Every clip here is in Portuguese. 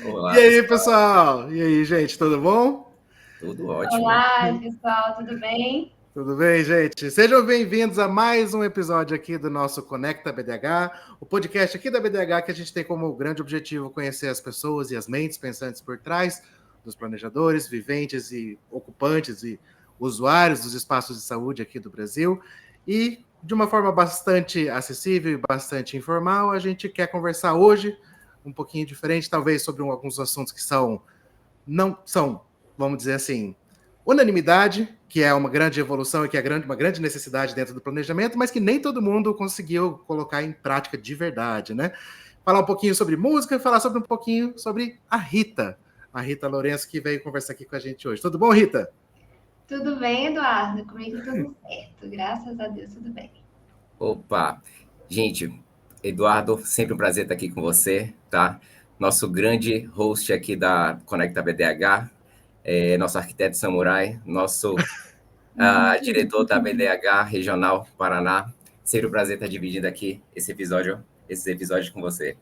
Olá, E aí, pessoal. pessoal? E aí, gente, tudo bom? Tudo ótimo. Olá, pessoal, tudo bem? Tudo bem, gente? Sejam bem-vindos a mais um episódio aqui do nosso Conecta BDH, o podcast aqui da BDH que a gente tem como grande objetivo conhecer as pessoas e as mentes pensantes por trás dos planejadores, viventes e ocupantes e usuários dos espaços de saúde aqui do Brasil. E de uma forma bastante acessível e bastante informal, a gente quer conversar hoje um pouquinho diferente, talvez sobre alguns assuntos que não são, vamos dizer assim, unanimidade, que é uma grande evolução e que é uma grande necessidade dentro do planejamento, mas que nem todo mundo conseguiu colocar em prática de verdade, né? Falar um pouquinho sobre música e falar sobre um pouquinho sobre a Rita Lourenço, que veio conversar aqui com a gente hoje. Tudo bom, Rita? Tudo bem, Eduardo? Comigo tudo certo, graças a Deus, tudo bem. Opa, gente, Eduardo, sempre um prazer estar aqui com você, tá? Nosso grande host aqui da Conecta BDH, nosso arquiteto samurai, nosso diretor da BDH Regional Paraná. Sempre um prazer estar dividindo aqui esses episódios com você.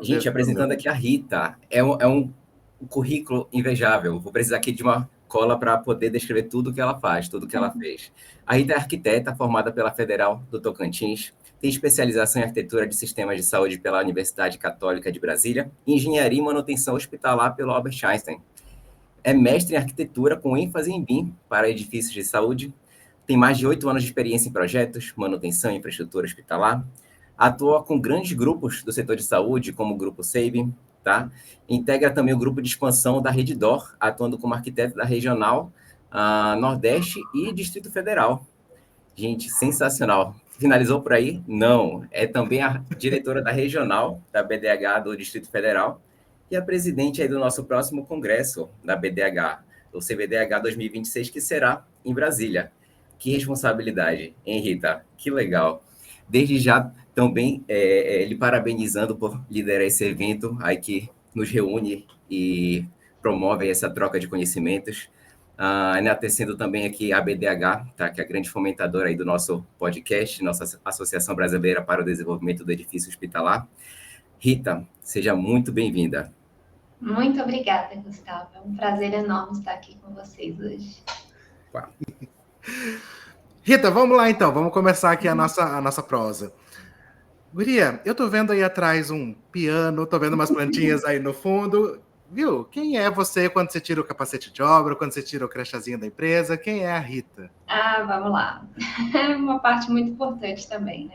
Gente, apresentando aqui a Rita, é um currículo invejável. Vou precisar aqui de uma cola para poder descrever tudo que ela faz, tudo que ela fez. A Rita é arquiteta formada pela Federal do Tocantins, tem especialização em arquitetura de sistemas de saúde pela Universidade Católica de Brasília e engenharia e manutenção hospitalar pelo Albert Einstein. É mestre em arquitetura com ênfase em BIM para edifícios de saúde, tem mais de 8 anos de experiência em projetos, manutenção e infraestrutura hospitalar, atua com grandes grupos do setor de saúde, como o Grupo Sabin, tá? Integra também o grupo de expansão da Rede DOR, atuando como arquiteto da Regional Nordeste e Distrito Federal. Gente, sensacional. Finalizou por aí? Não. É também a diretora da Regional, da BDH do Distrito Federal, e a presidente aí do nosso próximo congresso da BDH, o CBDH 2026, que será em Brasília. Que responsabilidade, hein, Rita? Que legal. Desde já, também, lhe parabenizando por liderar esse evento aí que nos reúne e promove essa troca de conhecimentos. Enaltecendo também aqui a BDH, tá, que é a grande fomentadora aí do nosso podcast, nossa Associação Brasileira para o Desenvolvimento do Edifício Hospitalar. Rita, seja muito bem-vinda. Muito obrigada, Gustavo. É um prazer enorme estar aqui com vocês hoje. Uau. Rita, vamos lá então, vamos começar aqui a nossa prosa. Guria, eu tô vendo aí atrás um piano, tô vendo umas plantinhas aí no fundo. Viu? Quem é você quando você tira o capacete de obra, quando você tira o crachazinho da empresa? Quem é a Rita? Vamos lá. É uma parte muito importante também,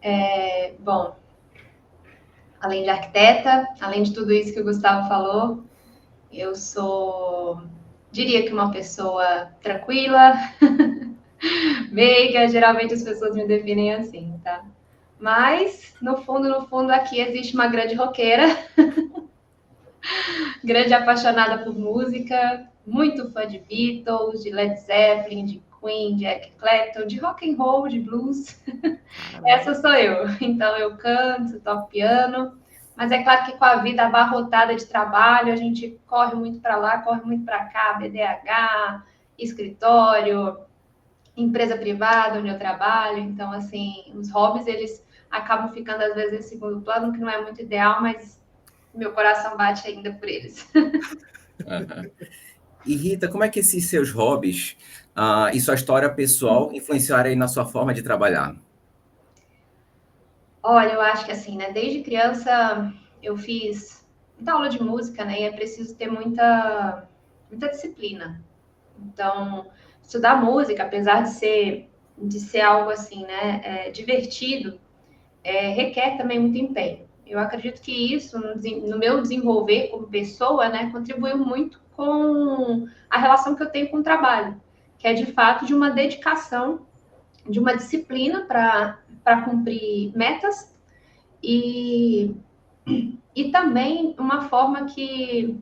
né? Bom, além de arquiteta, além de tudo isso que o Gustavo falou, eu diria que uma pessoa tranquila, meiga, geralmente as pessoas me definem assim, tá? Mas, no fundo, aqui existe uma grande roqueira, grande apaixonada por música, muito fã de Beatles, de Led Zeppelin, de Queen, de Eric Clapton, de rock and roll, de blues. Essa sou eu. Então, eu canto, toco piano, mas é claro que com a vida abarrotada de trabalho, a gente corre muito para lá, corre muito para cá, BDH, escritório, empresa privada onde eu trabalho. Então, assim, os hobbies, eles acabam ficando, às vezes, em segundo plano, que não é muito ideal, mas meu coração bate ainda por eles. E Rita, como é que esses seus hobbies e sua história pessoal influenciaram aí na sua forma de trabalhar? Olha, eu acho que assim, né? Desde criança eu fiz muita aula de música, né? E é preciso ter muita disciplina. Então, estudar música, apesar de ser algo assim, né? Divertido, requer também muito empenho. Eu acredito que isso, no meu desenvolver como pessoa, né, contribuiu muito com a relação que eu tenho com o trabalho, que é de fato de uma dedicação, de uma disciplina para cumprir metas e também uma forma que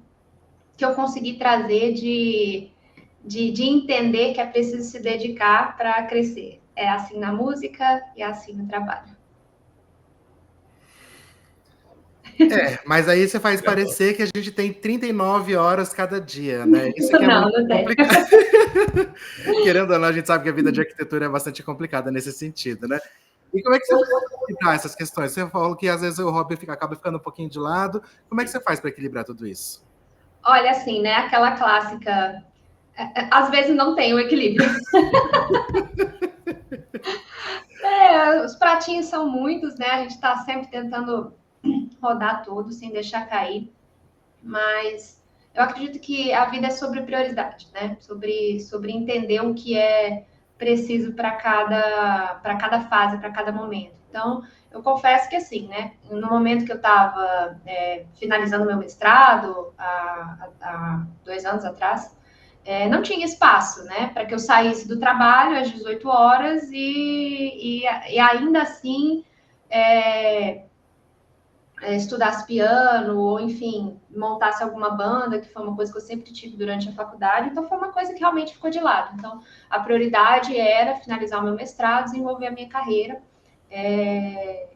eu consegui trazer de entender que é preciso se dedicar para crescer. É assim na música e é assim no trabalho. Mas aí você faz parecer que a gente tem 39 horas cada dia, né? Isso que é Não, muito não tem. complicado. Querendo ou não, a gente sabe que a vida de arquitetura é bastante complicada nesse sentido, né? E como é que você faz para equilibrar essas questões? Você falou que às vezes o hobby acaba ficando um pouquinho de lado. Como é que você faz para equilibrar tudo isso? Olha, assim, né? Aquela clássica. Às vezes não tem o equilíbrio. Os pratinhos são muitos, né? A gente está sempre tentando rodar tudo sem deixar cair. Mas eu acredito que a vida é sobre prioridade, né? Sobre entender o que é preciso para cada fase, para cada momento. Então, eu confesso que assim, né? No momento que eu estava finalizando meu mestrado, há 2 anos atrás, não tinha espaço, né? Para que eu saísse do trabalho às 18 horas e ainda assim estudasse piano, ou enfim, montasse alguma banda, que foi uma coisa que eu sempre tive durante a faculdade, então foi uma coisa que realmente ficou de lado. Então, a prioridade era finalizar o meu mestrado, desenvolver a minha carreira,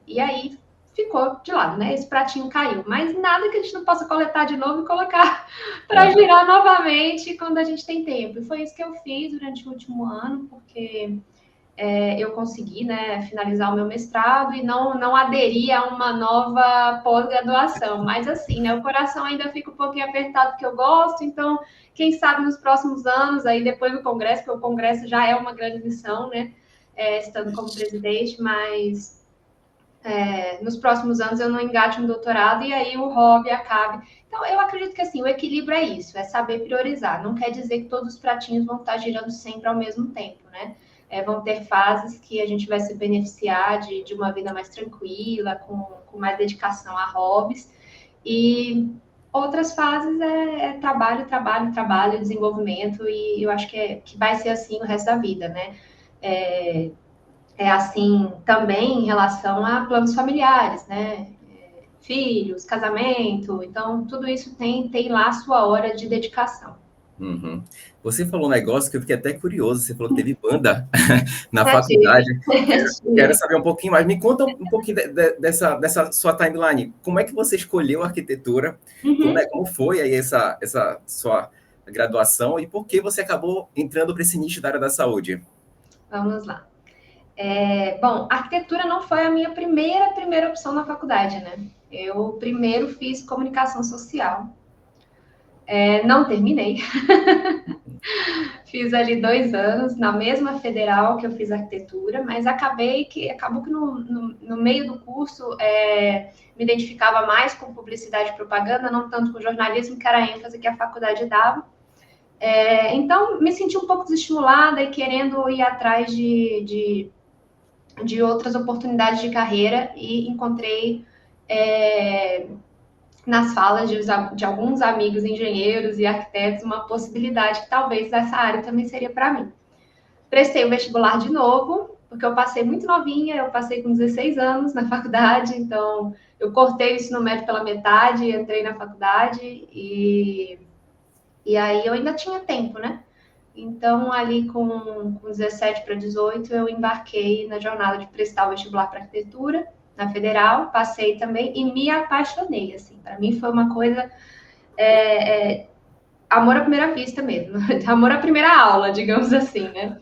e aí ficou de lado, né? Esse pratinho caiu, mas nada que a gente não possa coletar de novo e colocar para girar novamente quando a gente tem tempo. E foi isso que eu fiz durante o último ano, porque eu consegui, né, finalizar o meu mestrado e não aderir a uma nova pós-graduação. Mas assim, né, o coração ainda fica um pouquinho apertado porque eu gosto, então, quem sabe nos próximos anos, aí depois do congresso, porque o congresso já é uma grande missão, né, estando como presidente, mas nos próximos anos eu não engate um doutorado e aí o hobby acabe. Então, eu acredito que assim, o equilíbrio é isso, é saber priorizar. Não quer dizer que todos os pratinhos vão estar girando sempre ao mesmo tempo, né? Vão ter fases que a gente vai se beneficiar de uma vida mais tranquila, com mais dedicação a hobbies, e outras fases trabalho, trabalho, trabalho, desenvolvimento, e eu acho que vai ser assim o resto da vida, né? Assim também em relação a planos familiares, né? Filhos, casamento, então tudo isso tem lá a sua hora de dedicação. Uhum. Você falou um negócio que eu fiquei até curioso. Você falou que teve banda na Já tive. faculdade. Quero saber um pouquinho mais. Me conta um pouquinho dessa sua timeline. Como é que você escolheu arquitetura? Como foi aí essa sua graduação e por que você acabou entrando para esse nicho da área da saúde? Vamos lá. Bom, arquitetura não foi a minha primeira opção na faculdade, né? Eu primeiro fiz comunicação social. Não terminei. Fiz ali 2 anos na mesma federal que eu fiz arquitetura, mas acabou que no meio do curso me identificava mais com publicidade e propaganda, não tanto com jornalismo, que era a ênfase que a faculdade dava. Então, me senti um pouco desestimulada e querendo ir atrás de outras oportunidades de carreira e encontrei nas falas de alguns amigos engenheiros e arquitetos uma possibilidade que talvez essa área também seria para mim. Prestei o vestibular de novo, porque eu passei muito novinha, eu passei com 16 anos na faculdade, então eu cortei o ensino médio pela metade, entrei na faculdade e aí eu ainda tinha tempo, né? Então, ali com 17 para 18, eu embarquei na jornada de prestar o vestibular para arquitetura na Federal, passei também e me apaixonei, assim. Para mim foi uma coisa amor à primeira vista mesmo, amor à primeira aula, digamos assim, né?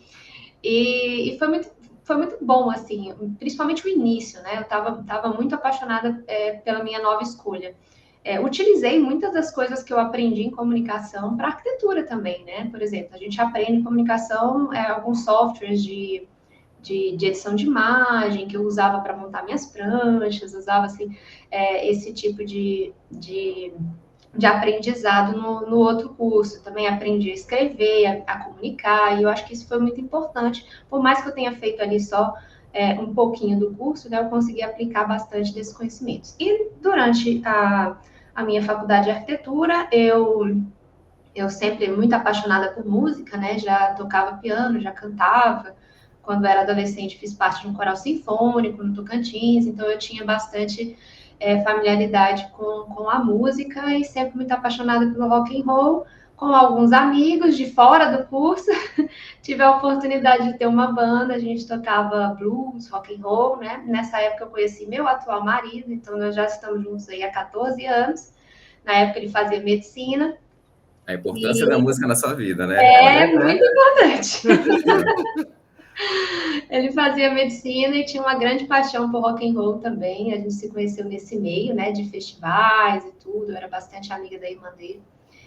E foi muito bom, assim, principalmente o início, né? Eu tava muito apaixonada pela minha nova escolha. Utilizei muitas das coisas que eu aprendi em comunicação para arquitetura também, né? Por exemplo, a gente aprende em comunicação alguns softwares de edição de imagem que eu usava para montar minhas pranchas, usava assim, esse tipo de aprendizado no outro curso. Também aprendi a escrever, a comunicar, e eu acho que isso foi muito importante. Por mais que eu tenha feito ali só um pouquinho do curso, né, eu consegui aplicar bastante desses conhecimentos. E durante a minha faculdade de arquitetura, eu sempre muito apaixonada por música, né? Já tocava piano, já cantava. Quando era adolescente, fiz parte de um coral sinfônico no Tocantins, então eu tinha bastante familiaridade com a música e sempre muito apaixonada pelo rock and roll. Com alguns amigos de fora do curso, tive a oportunidade de ter uma banda, a gente tocava blues, rock and roll, né? Nessa época eu conheci meu atual marido, então nós já estamos juntos aí há 14 anos. Na época ele fazia medicina. A importância da música na sua vida, né? É muito importante. Ele fazia medicina e tinha uma grande paixão por rock and roll também. A gente se conheceu nesse meio, né, de festivais e tudo. Eu era bastante amiga da irmã dele.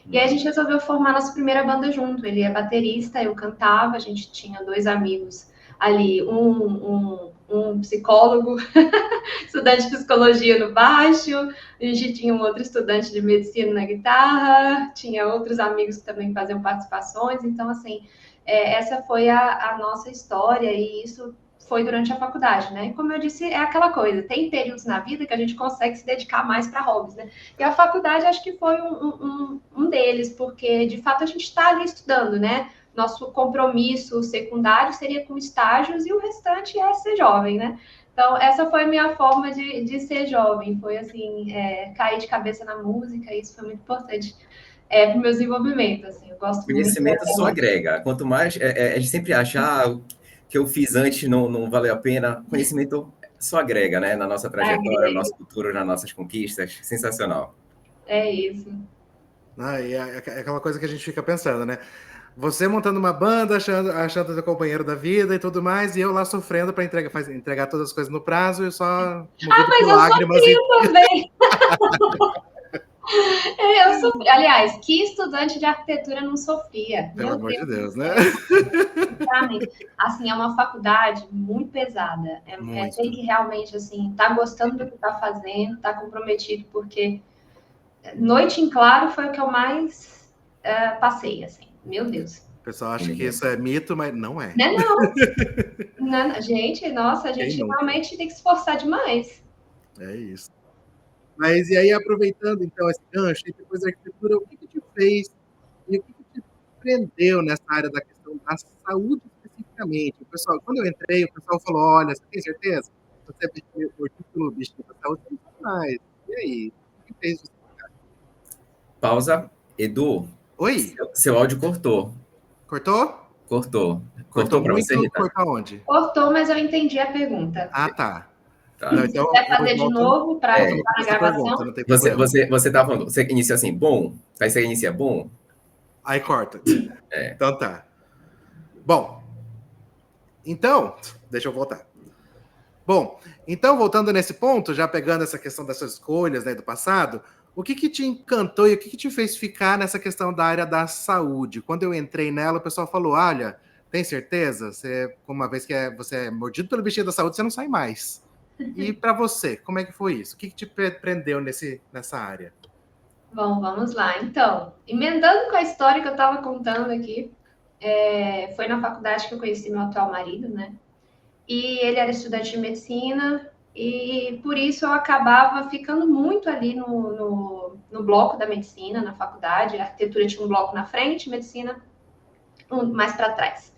E aí a gente resolveu formar nossa primeira banda junto. Ele é baterista, eu cantava. A gente tinha 2 amigos ali, um psicólogo, estudante de psicologia no baixo, a gente tinha um outro estudante de medicina na guitarra, tinha outros amigos que também faziam participações. Então, assim, essa foi a nossa história e isso foi durante a faculdade, né? E como eu disse, é aquela coisa, tem períodos na vida que a gente consegue se dedicar mais para hobbies, né? E a faculdade acho que foi um deles, porque de fato a gente está ali estudando, né? Nosso compromisso secundário seria com estágios e o restante é ser jovem, né? Então, essa foi a minha forma de ser jovem, foi assim, cair de cabeça na música, e isso foi muito importante para o meu desenvolvimento, assim, eu gosto muito. Conhecimento só agrega. Quanto mais a gente sempre acha o que eu fiz antes não valeu a pena. Conhecimento só agrega, né? Na nossa trajetória, no nosso futuro, nas nossas conquistas. Sensacional. É isso. E é aquela coisa que a gente fica pensando, né? Você montando uma banda, achando seu companheiro da vida e tudo mais, e eu lá sofrendo para entregar todas as coisas no prazo e só movido mas por eu lágrimas. também. Eu sofri. Aliás, que estudante de arquitetura não sofria? Pelo amor de Deus, né? Assim, é uma faculdade muito pesada. Tem que realmente, assim, tá gostando do que tá fazendo, tá comprometido, porque noite em claro foi o que eu mais passei, assim. Meu Deus. O pessoal acha que isso é mito, mas não é. Não. Gente, nossa, a gente realmente tem que se esforçar demais. É isso. Mas e aí, aproveitando então esse gancho, e depois da arquitetura, o que te fez e o que te prendeu nessa área da questão da saúde especificamente? Quando eu entrei, o pessoal falou: olha, você tem certeza? Você é mordido pelo bichinho da saúde, não tem mais. E aí? O que fez você? Pausa. Edu. Oi? Seu áudio cortou. Cortou? Cortou para você, Rita? Cortou aonde? Cortou, mas eu entendi a pergunta. Ah, tá. Não, então, você quer fazer de novo para a gravação? Você tá falando, você inicia assim, bom, aí você inicia bom. Aí corta. Então tá. Bom, então, deixa eu voltar. Bom, então voltando nesse ponto, já pegando essa questão dessas escolhas, né, do passado, o que te encantou e o que te fez ficar nessa questão da área da saúde? Quando eu entrei nela, o pessoal falou, olha, tem certeza? Uma vez que você é mordido pelo bichinho da saúde, você não sai mais. E para você, como é que foi isso? O que te prendeu nessa área? Bom, vamos lá. Então, emendando com a história que eu estava contando aqui, foi na faculdade que eu conheci meu atual marido, né? E ele era estudante de medicina e por isso eu acabava ficando muito ali no bloco da medicina, na faculdade. A arquitetura tinha um bloco na frente, medicina mais para trás.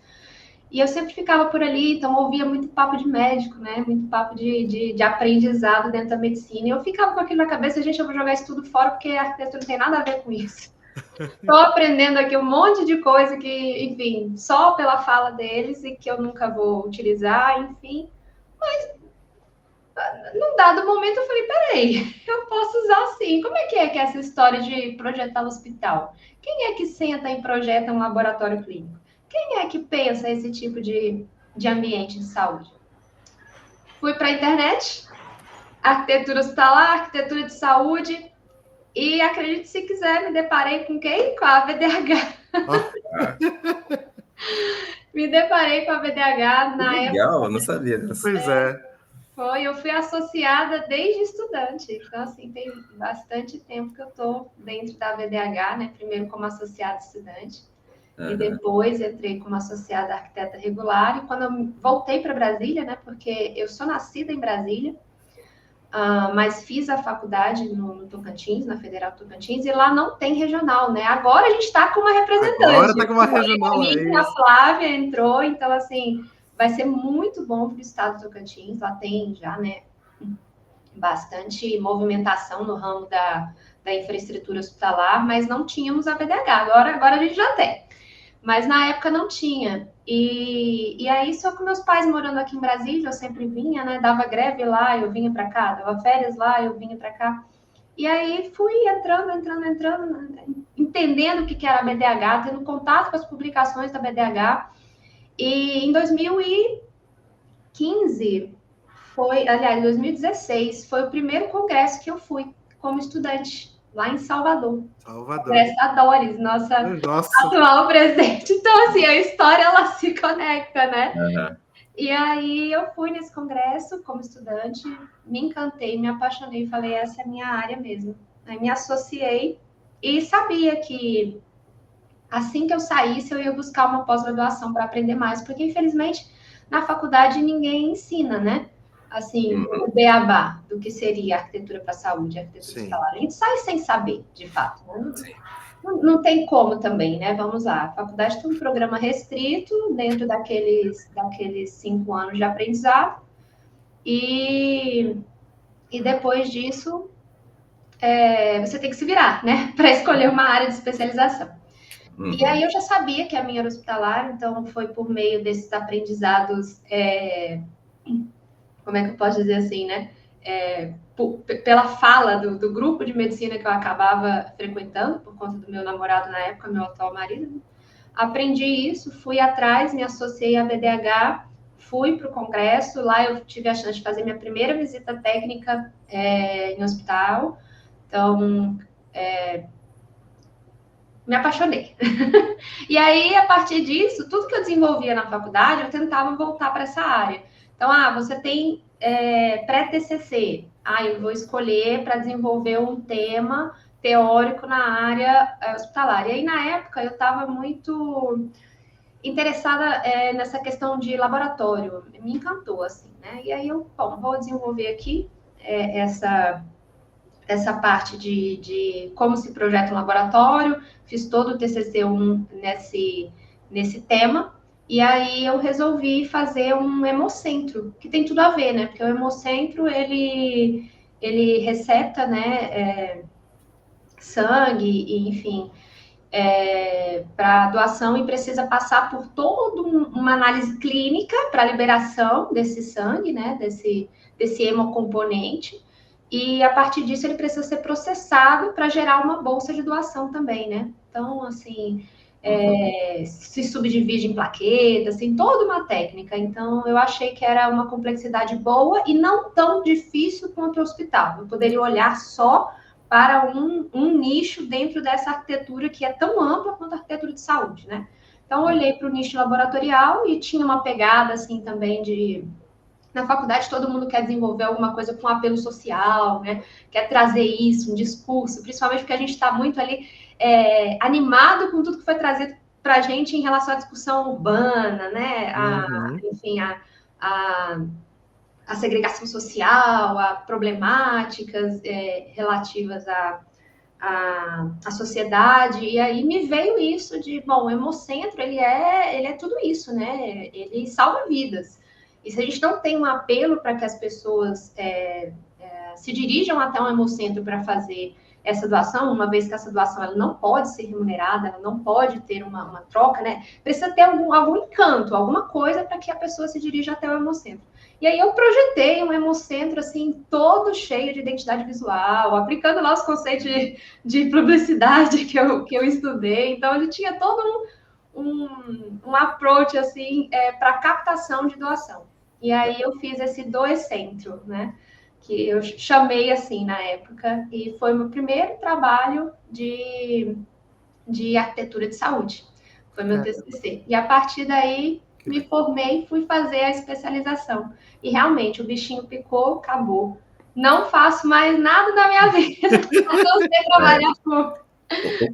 E eu sempre ficava por ali, então ouvia muito papo de médico, né? Muito papo de aprendizado dentro da medicina. E eu ficava com aquilo na cabeça, gente, eu vou jogar isso tudo fora, porque a arquitetura não tem nada a ver com isso. Estou aprendendo aqui um monte de coisa que, enfim, só pela fala deles e que eu nunca vou utilizar, enfim. Mas, num dado momento, eu falei, peraí, eu posso usar sim. Como é que é essa história de projetar um hospital? Quem é que senta e projeta um laboratório clínico? Quem é que pensa esse tipo de ambiente de saúde? Fui para a internet, arquitetura hospitalar, arquitetura de saúde, e acredite se quiser, me deparei com quem? Com a BDH. Me deparei com a BDH na época. Legal, não sabia disso. Pois é. Eu fui associada desde estudante. Então, assim, tem bastante tempo que eu estou dentro da BDH, né? Primeiro como associada estudante. E depois entrei como associada arquiteta regular. E quando eu voltei para Brasília, né? Porque eu sou nascida em Brasília, mas fiz a faculdade no Tocantins, na Federal Tocantins, e lá não tem regional, né? Agora a gente está com uma representante. Agora está com uma regional. A Flávia entrou, então, assim, vai ser muito bom para o estado do Tocantins. Lá tem já, né? Bastante movimentação no ramo da infraestrutura hospitalar, mas não tínhamos a BDH. Agora a gente já tem. Mas na época não tinha. E aí, só com meus pais morando aqui em Brasília, eu sempre vinha, né? Dava greve lá, eu vinha para cá. Dava férias lá, eu vinha para cá. E aí fui entrando, entendendo o que era a BDH, tendo contato com as publicações da BDH. E em 2015 aliás, 2016 foi o primeiro congresso que eu fui como estudante lá em Salvador. Congresso da Doris, nossa atual presidente. Então, assim, a história ela se conecta, né? Uhum. E aí eu fui nesse congresso como estudante, me encantei, me apaixonei, falei, essa é a minha área mesmo. Aí me associei e sabia que assim que eu saísse, eu ia buscar uma pós-graduação para aprender mais, porque infelizmente na faculdade ninguém ensina, né? Assim, o beabá do que seria arquitetura para a saúde, arquitetura hospitalar. A gente sai sem saber, de fato. Né? Não tem como também, né? Vamos lá. A faculdade tem um programa restrito dentro daqueles 5 anos de aprendizado. E depois disso, você tem que se virar, né? Para escolher uma área de especialização. Uhum. E aí eu já sabia que a minha era hospitalar, então foi por meio desses aprendizados, como é que eu posso dizer assim, né? Pela fala do grupo de medicina que eu acabava frequentando, por conta do meu namorado na época, meu atual marido. Aprendi isso, fui atrás, me associei à BDH, fui para o congresso, lá eu tive a chance de fazer minha primeira visita técnica em hospital, então me apaixonei. E aí, a partir disso, tudo que eu desenvolvia na faculdade, eu tentava voltar para essa área. Então, você tem pré-TCC. Eu vou escolher para desenvolver um tema teórico na área hospitalar. E aí, na época, eu estava muito interessada nessa questão de laboratório. Me encantou, assim, né? E aí, vou desenvolver aqui essa parte de como se projeta um laboratório, fiz todo o TCC1 nesse tema, e aí eu resolvi fazer um hemocentro, que tem tudo a ver, né? Porque o hemocentro, ele recepta, né, sangue, e, enfim, para doação e precisa passar por toda uma análise clínica para liberação desse sangue, né, desse hemocomponente, e a partir disso ele precisa ser processado para gerar uma bolsa de doação também, né? Então, assim, se subdivide em plaquetas, tem toda uma técnica. Então, eu achei que era uma complexidade boa e não tão difícil quanto o hospital. Eu poderia olhar só para um nicho dentro dessa arquitetura que é tão ampla quanto a arquitetura de saúde, né? Então, eu olhei para o nicho laboratorial e tinha uma pegada, assim, também de... Na faculdade, todo mundo quer desenvolver alguma coisa com apelo social, né? Quer trazer isso, um discurso, principalmente porque a gente está muito ali animado com tudo que foi trazido para a gente em relação à discussão urbana, né? Enfim, a segregação social, a problemáticas relativas à sociedade, e aí me veio isso de, bom, o Hemocentro, ele é tudo isso, né? Ele salva vidas. E se a gente não tem um apelo para que as pessoas se dirijam até um Hemocentro para fazer essa doação, uma vez que essa doação ela não pode ser remunerada, ela não pode ter uma troca, né? Precisa ter algum encanto, alguma coisa para que a pessoa se dirija até o Hemocentro. E aí eu projetei um hemocentro, assim, todo cheio de identidade visual, aplicando lá os conceitos de publicidade que eu estudei. Então, ele tinha todo um approach, assim, para captação de doação. E aí eu fiz esse Doecentro, né? Que eu chamei assim na época, e foi o meu primeiro trabalho de arquitetura de saúde. Foi meu TCC. E a partir daí, me formei, fui fazer a especialização. E realmente, o bichinho picou, acabou. Não faço mais nada da minha vida. Não sei trabalhar com...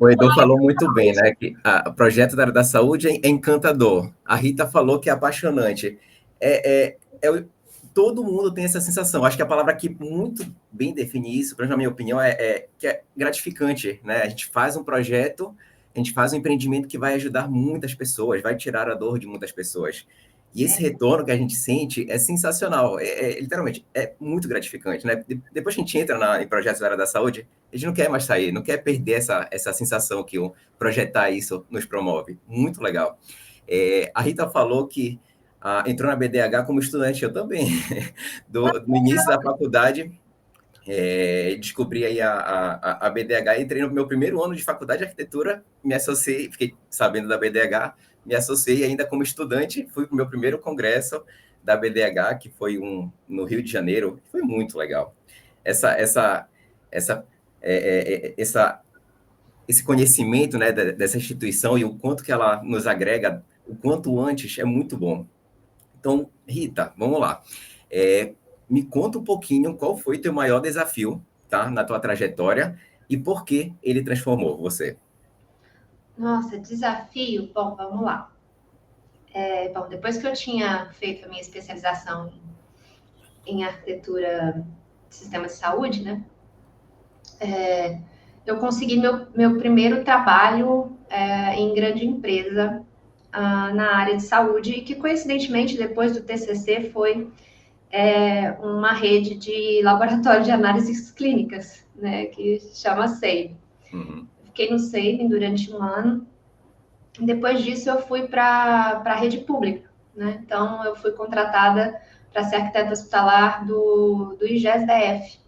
O Edu falou muito bem, né? Que o projeto da área da saúde é encantador. A Rita falou que é apaixonante. Todo mundo tem essa sensação. Acho que a palavra aqui muito bem define isso, na minha opinião, que é gratificante, né? A gente faz um projeto, a gente faz um empreendimento que vai ajudar muitas pessoas, vai tirar a dor de muitas pessoas. E esse retorno que a gente sente é sensacional, literalmente, é muito gratificante, né? Depois que a gente entra em projetos da área da saúde, a gente não quer mais sair, não quer perder essa sensação que o projetar isso nos promove. Muito legal. A Rita falou que entrou na BDH como estudante, eu também. No início da faculdade, descobri aí a BDH, entrei no meu primeiro ano de faculdade de arquitetura, me associei, fiquei sabendo da BDH, me associei ainda como estudante, fui para o meu primeiro congresso da BDH, que foi no Rio de Janeiro, foi muito legal. Esse conhecimento, né, dessa instituição e o quanto que ela nos agrega, o quanto antes, é muito bom. Então, Rita, vamos lá. Me conta um pouquinho qual foi teu maior desafio, tá, na tua trajetória e por que ele transformou você. Nossa, desafio? Bom, vamos lá. Bom, depois que eu tinha feito a minha especialização em arquitetura de sistema de saúde, né? Eu consegui meu primeiro trabalho em grande empresa na área de saúde, e que coincidentemente, depois do TCC, foi uma rede de laboratório de análises clínicas, né, que chama SEI. Uhum. Fiquei no SEI durante um ano. Depois disso, eu fui para a rede pública, né? Então, eu fui contratada para ser arquiteta hospitalar do IGES-DF.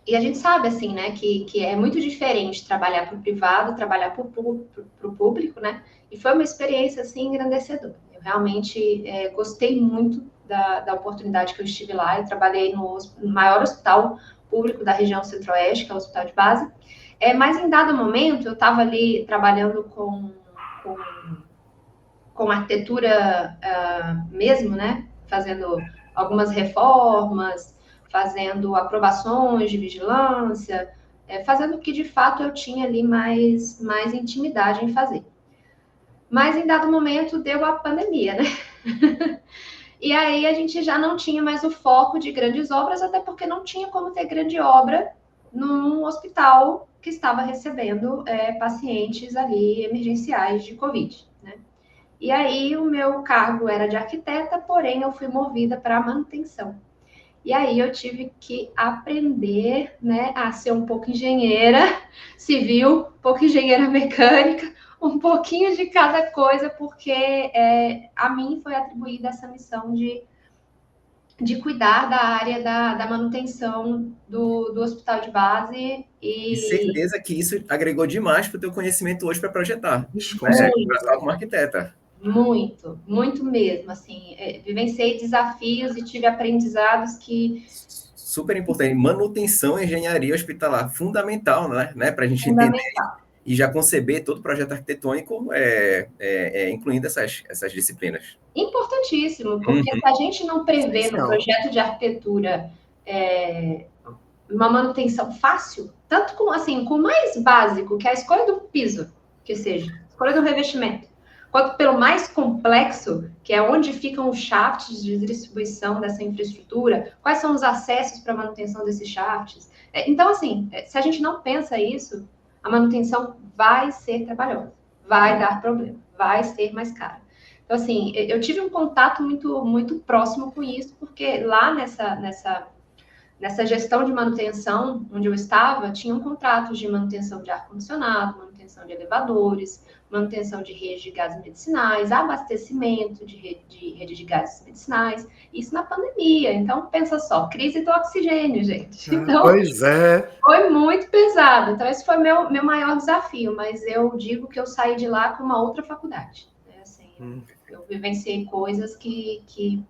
E a gente sabe, assim, né, que é muito diferente trabalhar para o privado, trabalhar para o público, né? E foi uma experiência, assim, engrandecedora. Eu realmente gostei muito da oportunidade que eu estive lá. Eu trabalhei no maior hospital público da região centro-oeste, que é o Hospital de Base. Mas em dado momento, eu estava ali trabalhando com arquitetura mesmo, né? Fazendo algumas reformas, fazendo aprovações de vigilância, fazendo o que de fato eu tinha ali mais intimidade em fazer. Mas em dado momento deu a pandemia, né? E aí a gente já não tinha mais o foco de grandes obras, até porque não tinha como ter grande obra num hospital que estava recebendo pacientes ali emergenciais de Covid, né? E aí o meu cargo era de arquiteta, porém eu fui movida para manutenção. E aí eu tive que aprender, né, a ser um pouco engenheira civil, um pouco engenheira mecânica, um pouquinho de cada coisa, porque a mim foi atribuída essa missão de cuidar da área da manutenção do hospital de base. E certeza que isso agregou demais para o teu conhecimento hoje para projetar, Com né? Como arquiteta. Muito, muito mesmo, assim, vivenciei desafios e tive aprendizados que... Super importante, manutenção e engenharia hospitalar, fundamental, né? Para a gente entender e já conceber todo o projeto arquitetônico, incluindo essas disciplinas. Importantíssimo, porque se a gente não prevê no projeto de arquitetura uma manutenção fácil, tanto com o mais básico, que é a escolha do piso, que seja, escolha do revestimento, quanto pelo mais complexo, que é onde ficam os shafts de distribuição dessa infraestrutura, quais são os acessos para a manutenção desses shafts. Então, assim, se a gente não pensa isso, a manutenção vai ser trabalhosa, vai dar problema, vai ser mais cara. Então, assim, eu tive um contato muito, muito próximo com isso, porque lá nessa gestão de manutenção, onde eu estava, tinham contratos de manutenção de ar-condicionado, manutenção de elevadores, manutenção de rede de gases medicinais, abastecimento de rede de gases medicinais, isso na pandemia. Então, pensa só, crise do oxigênio, gente. Então, pois é. Foi muito pesado. Então, esse foi meu maior desafio, mas eu digo que eu saí de lá com uma outra faculdade. Né? Assim, eu vivenciei coisas que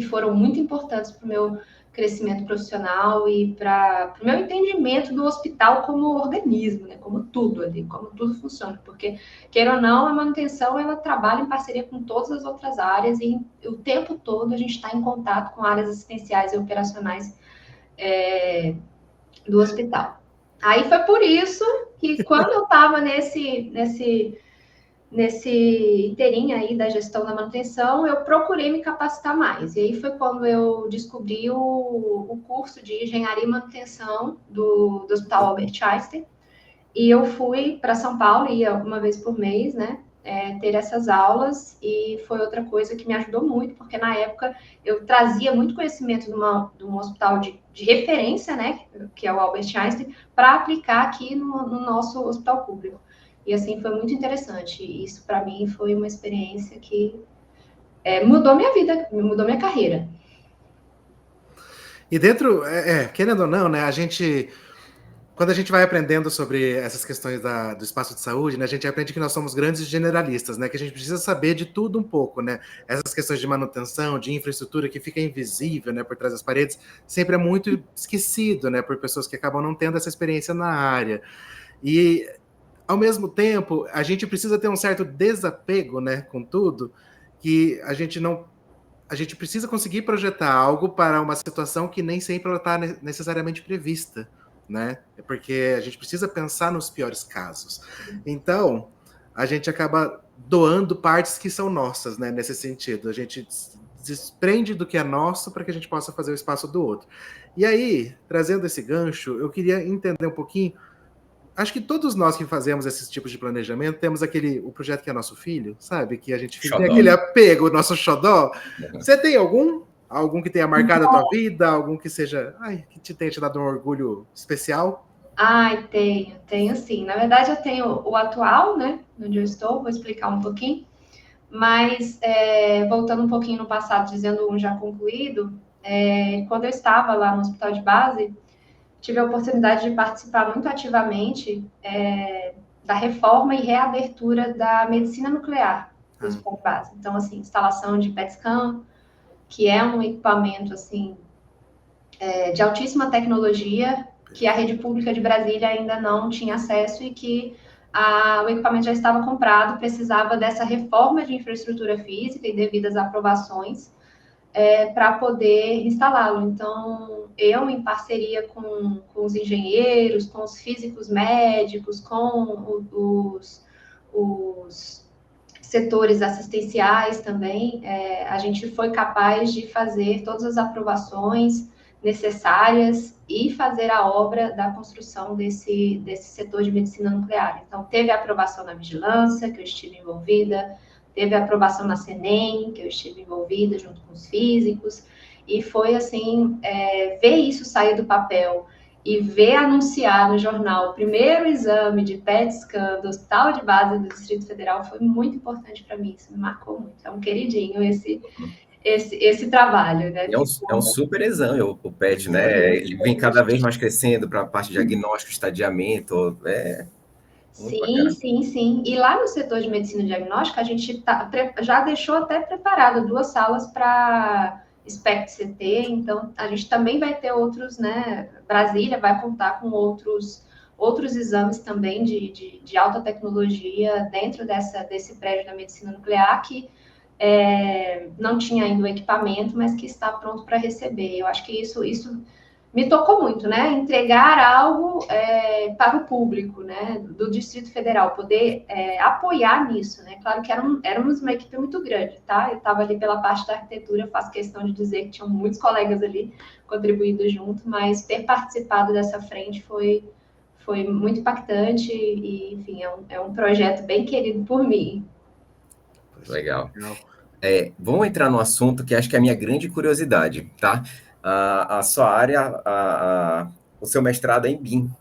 foram muito importantes para o meu crescimento profissional e para o meu entendimento do hospital como organismo, né? Como tudo ali, como tudo funciona. Porque, queira ou não, a manutenção ela trabalha em parceria com todas as outras áreas e o tempo todo a gente está em contato com áreas assistenciais e operacionais do hospital. Aí foi por isso que quando eu estava nesse inteirinho aí da gestão da manutenção, eu procurei me capacitar mais. E aí foi quando eu descobri o curso de engenharia e manutenção do Hospital Albert Einstein. E eu fui para São Paulo, ia uma vez por mês, né? Ter essas aulas, e foi outra coisa que me ajudou muito, porque na época eu trazia muito conhecimento de um hospital de referência, né? Que é o Albert Einstein, para aplicar aqui no nosso hospital público. E assim, foi muito interessante. Isso, para mim, foi uma experiência que mudou minha vida, mudou minha carreira. E dentro, querendo ou não, né, a gente Quando a gente vai aprendendo sobre essas questões do espaço de saúde, né, a gente aprende que nós somos grandes generalistas, né, que a gente precisa saber de tudo um pouco, né? Essas questões de manutenção, de infraestrutura que fica invisível, né, por trás das paredes, sempre é muito esquecido, né, por pessoas que acabam não tendo essa experiência na área. E, ao mesmo tempo, a gente precisa ter um certo desapego, né, com tudo, que a gente precisa conseguir projetar algo para uma situação que nem sempre ela está necessariamente prevista, né? É porque a gente precisa pensar nos piores casos. Então, a gente acaba doando partes que são nossas, né? Nesse sentido, a gente desprende do que é nosso para que a gente possa fazer o espaço do outro. E aí, trazendo esse gancho, eu queria entender um pouquinho. Acho que todos nós que fazemos esses tipos de planejamento temos o projeto que é nosso filho, sabe? Que a gente tem aquele apego, nosso xodó. Você tem algum? Algum que tenha marcado a tua vida? Algum que seja, que tenha te dado um orgulho especial? Ai, tenho sim. Na verdade, eu tenho o atual, né? Onde eu estou, vou explicar um pouquinho. Mas, voltando um pouquinho no passado, dizendo um já concluído, quando eu estava lá no hospital de base, tive a oportunidade de participar muito ativamente da reforma e reabertura da medicina nuclear do hospital de base. Então, assim, instalação de PET scan, que é um equipamento, assim, de altíssima tecnologia, que a rede pública de Brasília ainda não tinha acesso e que o equipamento já estava comprado, precisava dessa reforma de infraestrutura física e devidas aprovações para poder instalá-lo. Então, eu, em parceria com os engenheiros, com os físicos médicos, com os setores assistenciais também, a gente foi capaz de fazer todas as aprovações necessárias e fazer a obra da construção desse setor de medicina nuclear. Então, teve a aprovação na vigilância, que eu estive envolvida, teve a aprovação na CENEM, que eu estive envolvida junto com os físicos, e foi assim, ver isso sair do papel e ver anunciar no jornal o primeiro exame de PET scan do Hospital de Base do Distrito Federal foi muito importante para mim, isso me marcou muito. É um queridinho esse trabalho, né? É um super exame o PET, né? Ele vem cada vez mais crescendo para a parte de diagnóstico, estadiamento, Sim. E lá no setor de medicina diagnóstica, a gente já deixou até preparado 2 salas para SPECT-CT, então a gente também vai ter outros, né? Brasília vai contar com outros exames também de alta tecnologia dentro desse prédio da medicina nuclear que não tinha ainda o equipamento, mas que está pronto para receber. Eu acho que isso me tocou muito, né? Entregar algo para o público, né? Do Distrito Federal, poder apoiar nisso, né? Claro que éramos uma equipe muito grande, tá? Eu estava ali pela parte da arquitetura, faço questão de dizer que tinham muitos colegas ali contribuído junto, mas ter participado dessa frente foi muito impactante e, enfim, é um projeto bem querido por mim. Legal. Vamos entrar no assunto que acho que é a minha grande curiosidade, tá? A sua área, o seu mestrado é em BIM.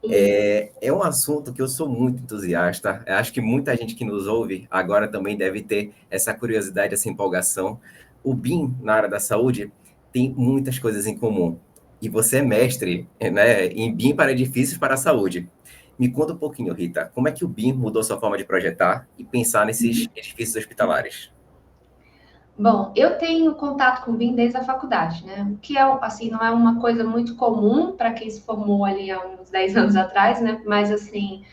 É um assunto que eu sou muito entusiasta. Eu acho que muita gente que nos ouve agora também deve ter essa curiosidade, essa empolgação. O BIM, na área da saúde, tem muitas coisas em comum. E você é mestre, né, em BIM para edifícios para a saúde. Me conta um pouquinho, Rita, como é que o BIM mudou sua forma de projetar e pensar nesses edifícios hospitalares? Bom, eu tenho contato com o BIM desde a faculdade, né? O que assim, não é uma coisa muito comum para quem se formou ali há uns 10 anos atrás, né? Mas, assim,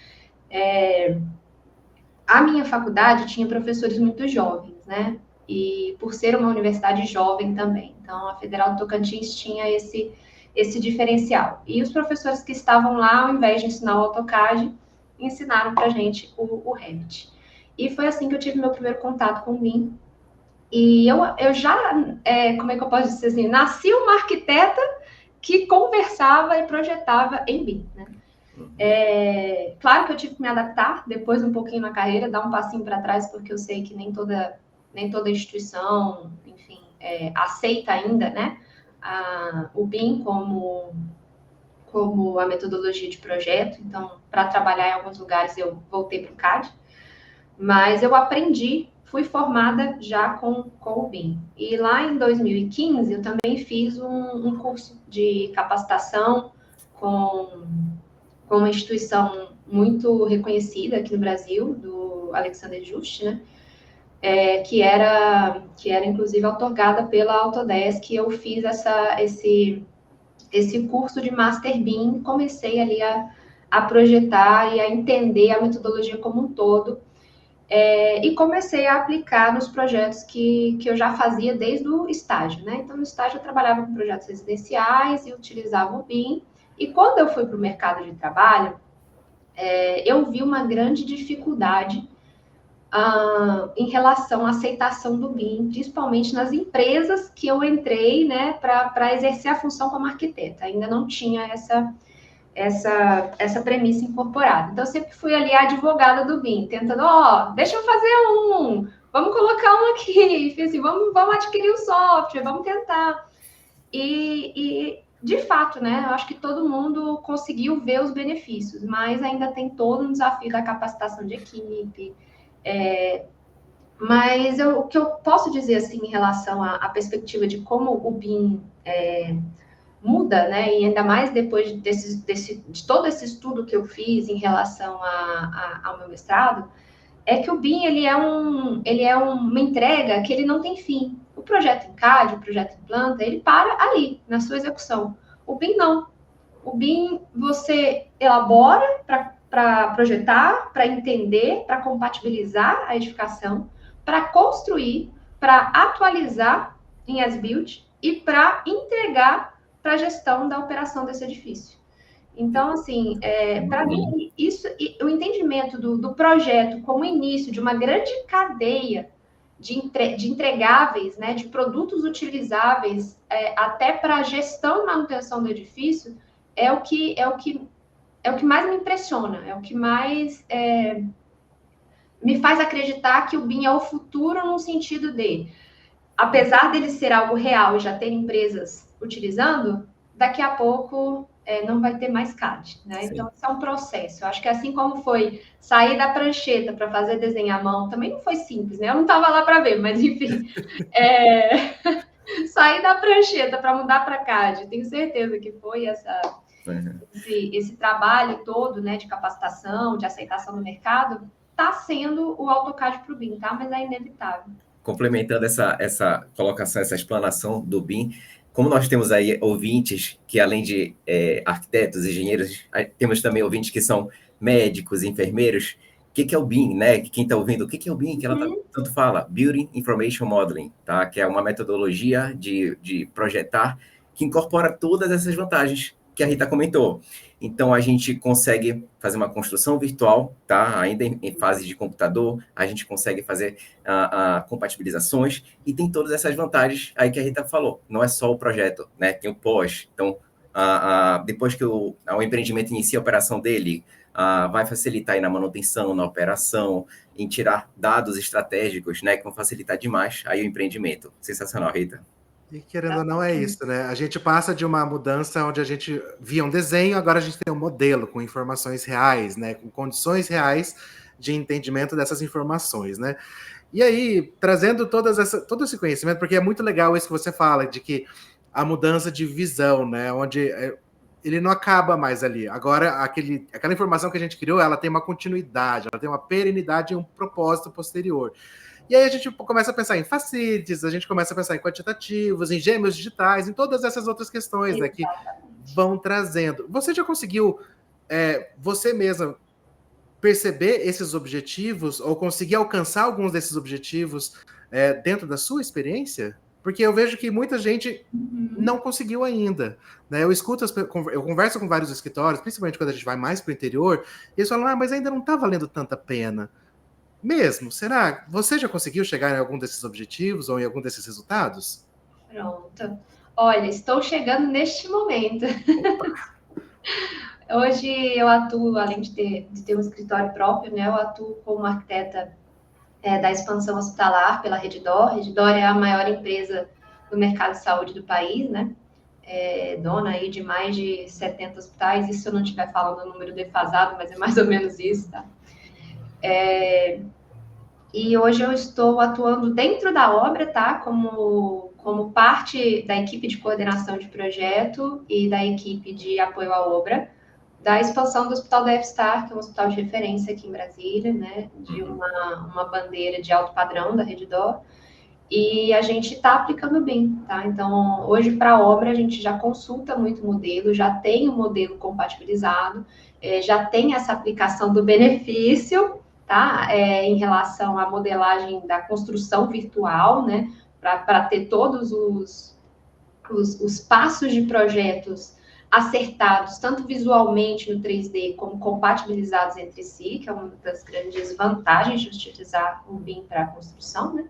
a minha faculdade tinha professores muito jovens, né? E por ser uma universidade jovem também. Então, a Federal do Tocantins tinha esse diferencial. E os professores que estavam lá, ao invés de ensinar o AutoCAD, ensinaram para a gente o Revit. E foi assim que eu tive meu primeiro contato com o BIM. E eu já, como é que eu posso dizer assim, nasci uma arquiteta que conversava e projetava em BIM, né? Claro que eu tive que me adaptar depois um pouquinho na carreira, dar um passinho para trás, porque eu sei que nem toda instituição, enfim, aceita ainda, né, o BIM como a metodologia de projeto. Então, para trabalhar em alguns lugares, eu voltei para o CAD, mas eu aprendi, fui formada já com o BIM. E lá em 2015, eu também fiz um curso de capacitação com com uma instituição muito reconhecida aqui no Brasil, do Alexander Just, né? Que era inclusive outorgada pela Autodesk. Eu fiz esse curso de Master BIM, comecei ali a projetar e a entender a metodologia como um todo, e comecei a aplicar nos projetos que eu já fazia desde o estágio, né? Então, no estágio eu trabalhava com projetos residenciais e utilizava o BIM, e quando eu fui para o mercado de trabalho, eu vi uma grande dificuldade em relação à aceitação do BIM, principalmente nas empresas que eu entrei, né, para exercer a função como arquiteta. Ainda não tinha essa premissa incorporada. Então, eu sempre fui ali a advogada do BIM, tentando, deixa eu fazer vamos colocar um aqui, assim, vamos adquirir o software, vamos tentar. E de fato, né, eu acho que todo mundo conseguiu ver os benefícios, mas ainda tem todo um desafio da capacitação de equipe. Mas o que eu posso dizer, assim, em relação à perspectiva de como o BIM muda, né, e ainda mais depois de todo esse estudo que eu fiz em relação ao meu mestrado, é que o BIM ele é uma entrega que ele não tem fim. O projeto em CAD, o projeto em planta, ele para ali, na sua execução. O BIM não. O BIM você elabora para projetar, para entender, para compatibilizar a edificação, para construir, para atualizar em as-built e para entregar para a gestão da operação desse edifício. Então, assim, para mim, o entendimento do projeto como início de uma grande cadeia de entregáveis, né, de produtos utilizáveis, até para a gestão e manutenção do edifício, é o que mais me impressiona, é o que mais me faz acreditar que o BIM é o futuro, no sentido de, apesar dele ser algo real e já ter empresas utilizando, daqui a pouco não vai ter mais CAD, né? Sim. Então, isso é um processo. Eu acho que assim como foi sair da prancheta para fazer desenho à mão, também não foi simples, né? Eu não estava lá para ver, mas enfim. Sair da prancheta para mudar para CAD, tenho certeza que foi esse trabalho todo, né, de capacitação, de aceitação no mercado, está sendo o AutoCAD para o BIM, tá? Mas é inevitável. Complementando essa colocação, essa explanação do BIM, como nós temos aí ouvintes que, além de arquitetos, engenheiros, temos também ouvintes que são médicos, enfermeiros. O que é o BIM, né? Quem está ouvindo, o que é o BIM? Que ela tanto fala, Building Information Modeling, tá? Que é uma metodologia de projetar que incorpora todas essas vantagens que a Rita comentou. Então, a gente consegue fazer uma construção virtual, tá? Ainda em fase de computador, a gente consegue fazer compatibilizações e tem todas essas vantagens aí que a Rita falou. Não é só o projeto, né? Tem o pós. Então, depois que o empreendimento inicia a operação dele, vai facilitar aí na manutenção, na operação, em tirar dados estratégicos, né? Que vão facilitar demais aí o empreendimento. Sensacional, Rita. E querendo ou não é isso, né? A gente passa de uma mudança onde a gente via um desenho, agora a gente tem um modelo com informações reais, né? Com condições reais de entendimento dessas informações, né? E aí, trazendo todo esse conhecimento, porque é muito legal isso que você fala, de que a mudança de visão, né? Onde ele não acaba mais ali. Agora, aquela informação que a gente criou, ela tem uma continuidade, ela tem uma perenidade e um propósito posterior. E aí a gente começa a pensar em facilities, a gente começa a pensar em quantitativos, em gêmeos digitais, em todas essas outras questões, né, que vão trazendo. Você já conseguiu, você mesma, perceber esses objetivos ou conseguir alcançar alguns desses objetivos dentro da sua experiência? Porque eu vejo que muita gente não conseguiu ainda, né? Eu converso com vários escritórios, principalmente quando a gente vai mais para o interior, e eles falam, mas ainda não está valendo tanta pena. Mesmo? Será? Você já conseguiu chegar em algum desses objetivos ou em algum desses resultados? Pronto. Olha, estou chegando neste momento. Hoje eu atuo, além de ter um escritório próprio, né? Eu atuo como arquiteta da expansão hospitalar pela Redditor. Redditor é a maior empresa do mercado de saúde do país, né? Dona aí de mais de 70 hospitais. Isso se eu não estiver falando o número defasado, mas é mais ou menos isso, tá? E hoje eu estou atuando dentro da obra, tá? Como parte da equipe de coordenação de projeto e da equipe de apoio à obra da expansão do Hospital da F-Star, que é um hospital de referência aqui em Brasília, né, de uma bandeira de alto padrão da Rede D'Or, e a gente está aplicando o BIM, tá? Então, hoje, para a obra, a gente já consulta muito o modelo, já tem o modelo compatibilizado, já tem essa aplicação do benefício, tá? Em relação à modelagem da construção virtual, né? Para ter todos os passos de projetos acertados, tanto visualmente no 3D, como compatibilizados entre si, que é uma das grandes vantagens de utilizar o BIM para a construção, né?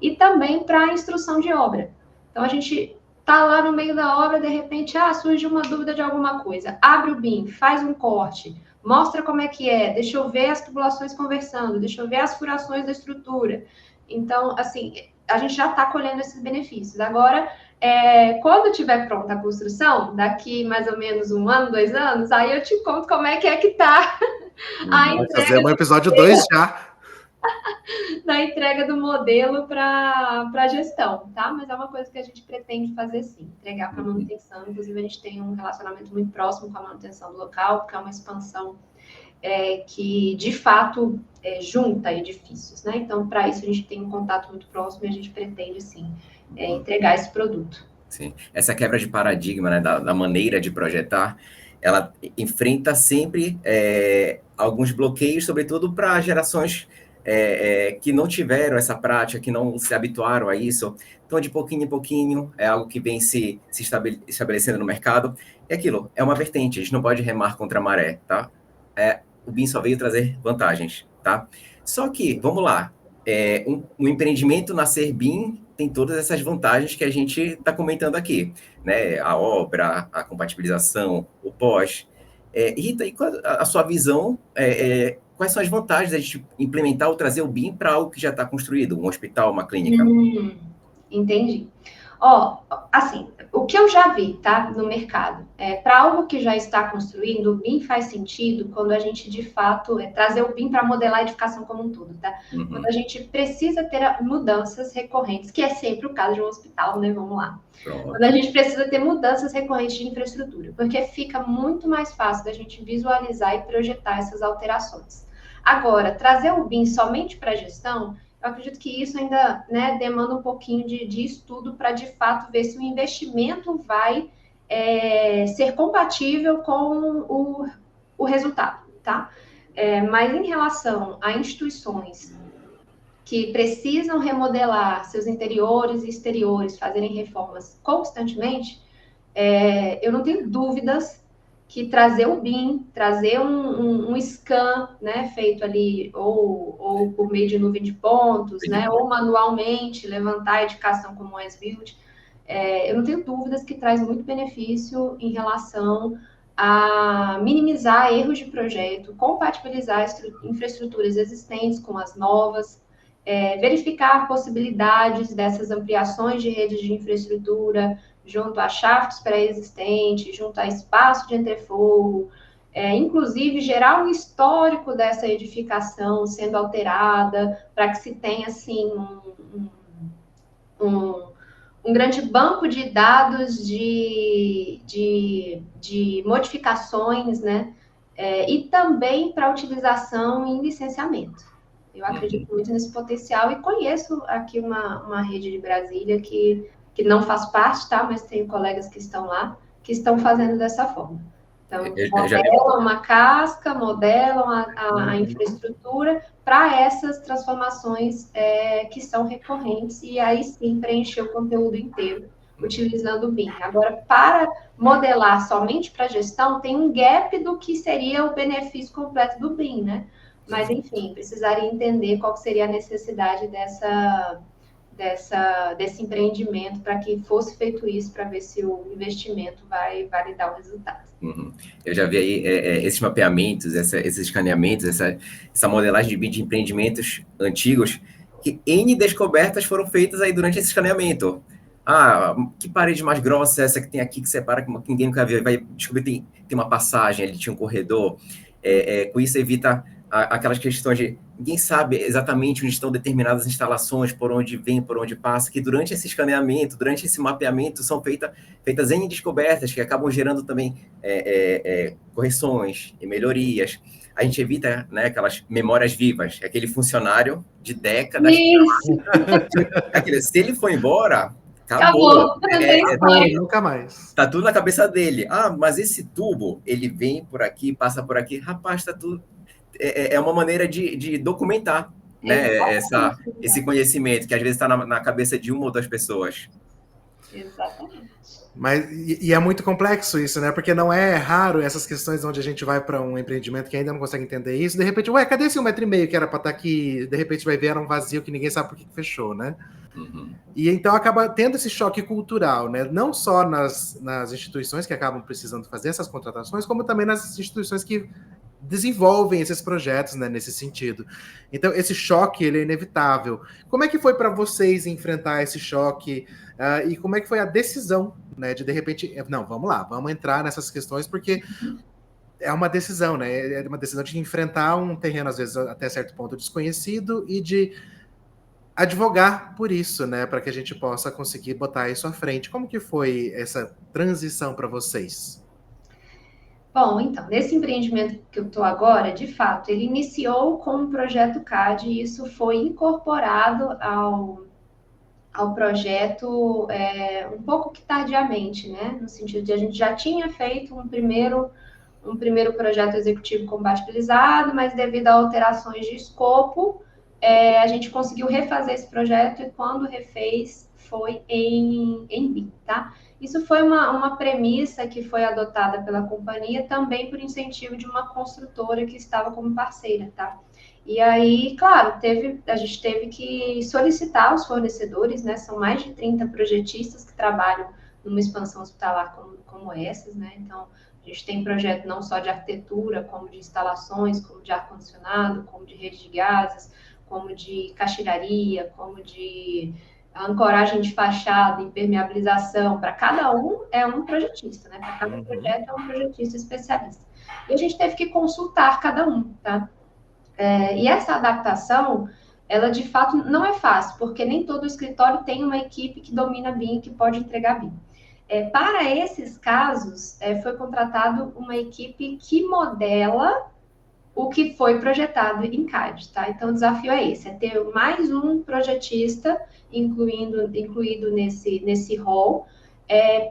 E também para a instrução de obra. Então, a gente está lá no meio da obra, de repente, surge uma dúvida de alguma coisa. Abre o BIM, faz um corte, mostra como é que é, deixa eu ver as tubulações conversando, deixa eu ver as furações da estrutura. Então, assim, a gente já está colhendo esses benefícios. Agora, quando tiver pronta a construção, daqui mais ou menos 1 ano, 2 anos, aí eu te conto como é que está a entrega. Fazer um episódio 2 já. Da entrega do modelo para a gestão, tá? Mas é uma coisa que a gente pretende fazer sim, entregar para a manutenção. Inclusive, a gente tem um relacionamento muito próximo com a manutenção do local, porque é uma expansão que, de fato, junta edifícios, né? Então, para isso, a gente tem um contato muito próximo e a gente pretende, sim, entregar esse produto. Sim. Essa quebra de paradigma, né, da maneira de projetar, ela enfrenta sempre alguns bloqueios, sobretudo para gerações que não tiveram essa prática, que não se habituaram a isso. Então, de pouquinho em pouquinho, é algo que vem se estabelecendo no mercado. E aquilo, é uma vertente, a gente não pode remar contra a maré, tá? O BIM só veio trazer vantagens, tá? Só que, vamos lá, um empreendimento nascer BIM tem todas essas vantagens que a gente está comentando aqui, né? A obra, a compatibilização, o pós. Rita, e qual a sua visão, quais são as vantagens da gente implementar ou trazer o BIM para algo que já está construído, um hospital, uma clínica? Entendi. Assim, o que eu já vi, tá, no mercado, para algo que já está construindo, o BIM faz sentido quando a gente, de fato, trazer o BIM para modelar a edificação como um todo, tá? Quando a gente precisa ter mudanças recorrentes, que é sempre o caso de um hospital, né? Vamos lá. Pronto. Quando a gente precisa ter mudanças recorrentes de infraestrutura, porque fica muito mais fácil da gente visualizar e projetar essas alterações. Agora, trazer o BIM somente para a gestão, eu acredito que isso ainda, né, demanda um pouquinho de estudo para, de fato, ver se o investimento vai ser compatível com o resultado, tá? Mas em relação a instituições que precisam remodelar seus interiores e exteriores, fazerem reformas constantemente, eu não tenho dúvidas que trazer o BIM, trazer um scan, né, feito ali, ou por meio de nuvem de pontos, né, ou manualmente, levantar a edificação como um as-built, eu não tenho dúvidas que traz muito benefício em relação a minimizar erros de projeto, compatibilizar infraestruturas existentes com as novas, verificar possibilidades dessas ampliações de redes de infraestrutura, junto a shafts pré-existentes, junto a espaço de entrefogo, inclusive gerar um histórico dessa edificação sendo alterada, para que se tenha, assim, um grande banco de dados de modificações, né? E também para utilização em licenciamento. Eu acredito muito nesse potencial e conheço aqui uma rede de Brasília que não faz parte, tá? Mas tenho colegas que estão lá, que estão fazendo dessa forma. Então, modelam uma casca, modelam a infraestrutura para essas transformações que são recorrentes e aí sim preencher o conteúdo inteiro utilizando o BIM. Agora, para modelar somente para gestão, tem um gap do que seria o benefício completo do BIM, né? Mas, enfim, precisaria entender qual seria a necessidade desse empreendimento para que fosse feito isso, para ver se o investimento vai dar o resultado. Eu já vi aí esses mapeamentos, esses escaneamentos, essa modelagem de BIM de empreendimentos antigos, que N descobertas foram feitas aí durante esse escaneamento. Que parede mais grossa é essa que tem aqui, que separa, que ninguém nunca viu, vai descobrir tem uma passagem, ali tinha um corredor, com isso evita aquelas questões de ninguém sabe exatamente onde estão determinadas instalações, por onde vem, por onde passa, que durante esse escaneamento, durante esse mapeamento, são feitas N descobertas que acabam gerando também correções e melhorias. A gente evita, né, aquelas memórias vivas, aquele funcionário de décadas. Se ele for embora, acabou. Nunca mais. Tá tudo na cabeça dele. Mas esse tubo, ele vem por aqui, passa por aqui. Rapaz, tá tudo... É uma maneira de documentar, né, esse conhecimento, que às vezes está na cabeça de uma ou duas pessoas. Exatamente. E é muito complexo isso, né? Porque não é raro essas questões onde a gente vai para um empreendimento que ainda não consegue entender isso. De repente, cadê esse 1,5 metro que era para estar aqui? De repente vai ver, era um vazio que ninguém sabe por que fechou, né? Uhum. E então acaba tendo esse choque cultural, né? Não só nas instituições que acabam precisando fazer essas contratações, como também nas instituições que desenvolvem esses projetos, né, nesse sentido. Então, esse choque, ele é inevitável. Como é que foi para vocês enfrentar esse choque? E como é que foi a decisão, né, de repente, não, vamos lá, vamos entrar nessas questões, porque é uma decisão, né? É uma decisão de enfrentar um terreno, às vezes, até certo ponto desconhecido, e de advogar por isso, né, para que a gente possa conseguir botar isso à frente. Como que foi essa transição para vocês? Bom, então, nesse empreendimento que eu estou agora, de fato, ele iniciou com um projeto CAD e isso foi incorporado ao projeto um pouco que tardiamente, né? No sentido de a gente já tinha feito um primeiro projeto executivo compatibilizado, mas devido a alterações de escopo, a gente conseguiu refazer esse projeto e quando refez foi em BIM, tá? Isso foi uma premissa que foi adotada pela companhia também por incentivo de uma construtora que estava como parceira, tá? E aí, claro, a gente teve que solicitar os fornecedores, né? São mais de 30 projetistas que trabalham numa expansão hospitalar como essas, né? Então, a gente tem projeto não só de arquitetura, como de instalações, como de ar-condicionado, como de rede de gases, como de caixilharia, como de ancoragem de fachada, impermeabilização. Para cada um é um projetista, né? Para cada projeto é um projetista especialista. E a gente teve que consultar cada um, tá? E essa adaptação, ela de fato não é fácil, porque nem todo escritório tem uma equipe que domina BIM, que pode entregar BIM. Para esses casos, foi contratado uma equipe que modela o que foi projetado em CAD, tá? Então, o desafio é esse, é ter mais um projetista incluído nesse rol,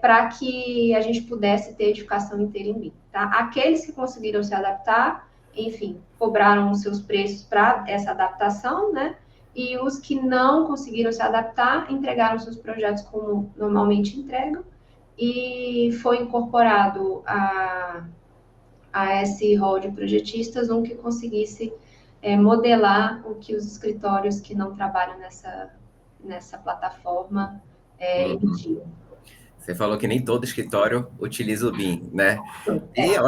para que a gente pudesse ter edificação inteira em BIM, tá? Aqueles que conseguiram se adaptar, enfim, cobraram os seus preços para essa adaptação, né? E os que não conseguiram se adaptar, entregaram seus projetos como normalmente entregam, e foi incorporado a esse rol de projetistas um que conseguisse modelar o que os escritórios que não trabalham nessa plataforma emitiam. Você falou que nem todo escritório utiliza o BIM, né? E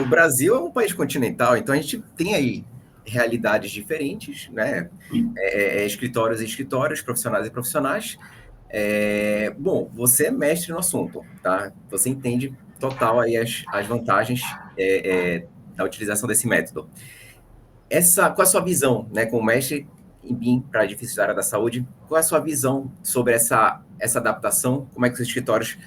o Brasil é um país continental, então a gente tem aí realidades diferentes, né? Escritórios e escritórios, profissionais e profissionais. Bom, você é mestre no assunto, tá? Você entende total aí as vantagens da utilização desse método. Qual é a sua visão, né, como mestre em BIM para edifícios da área da saúde? Qual é a sua visão sobre essa adaptação? Como é que os escritórios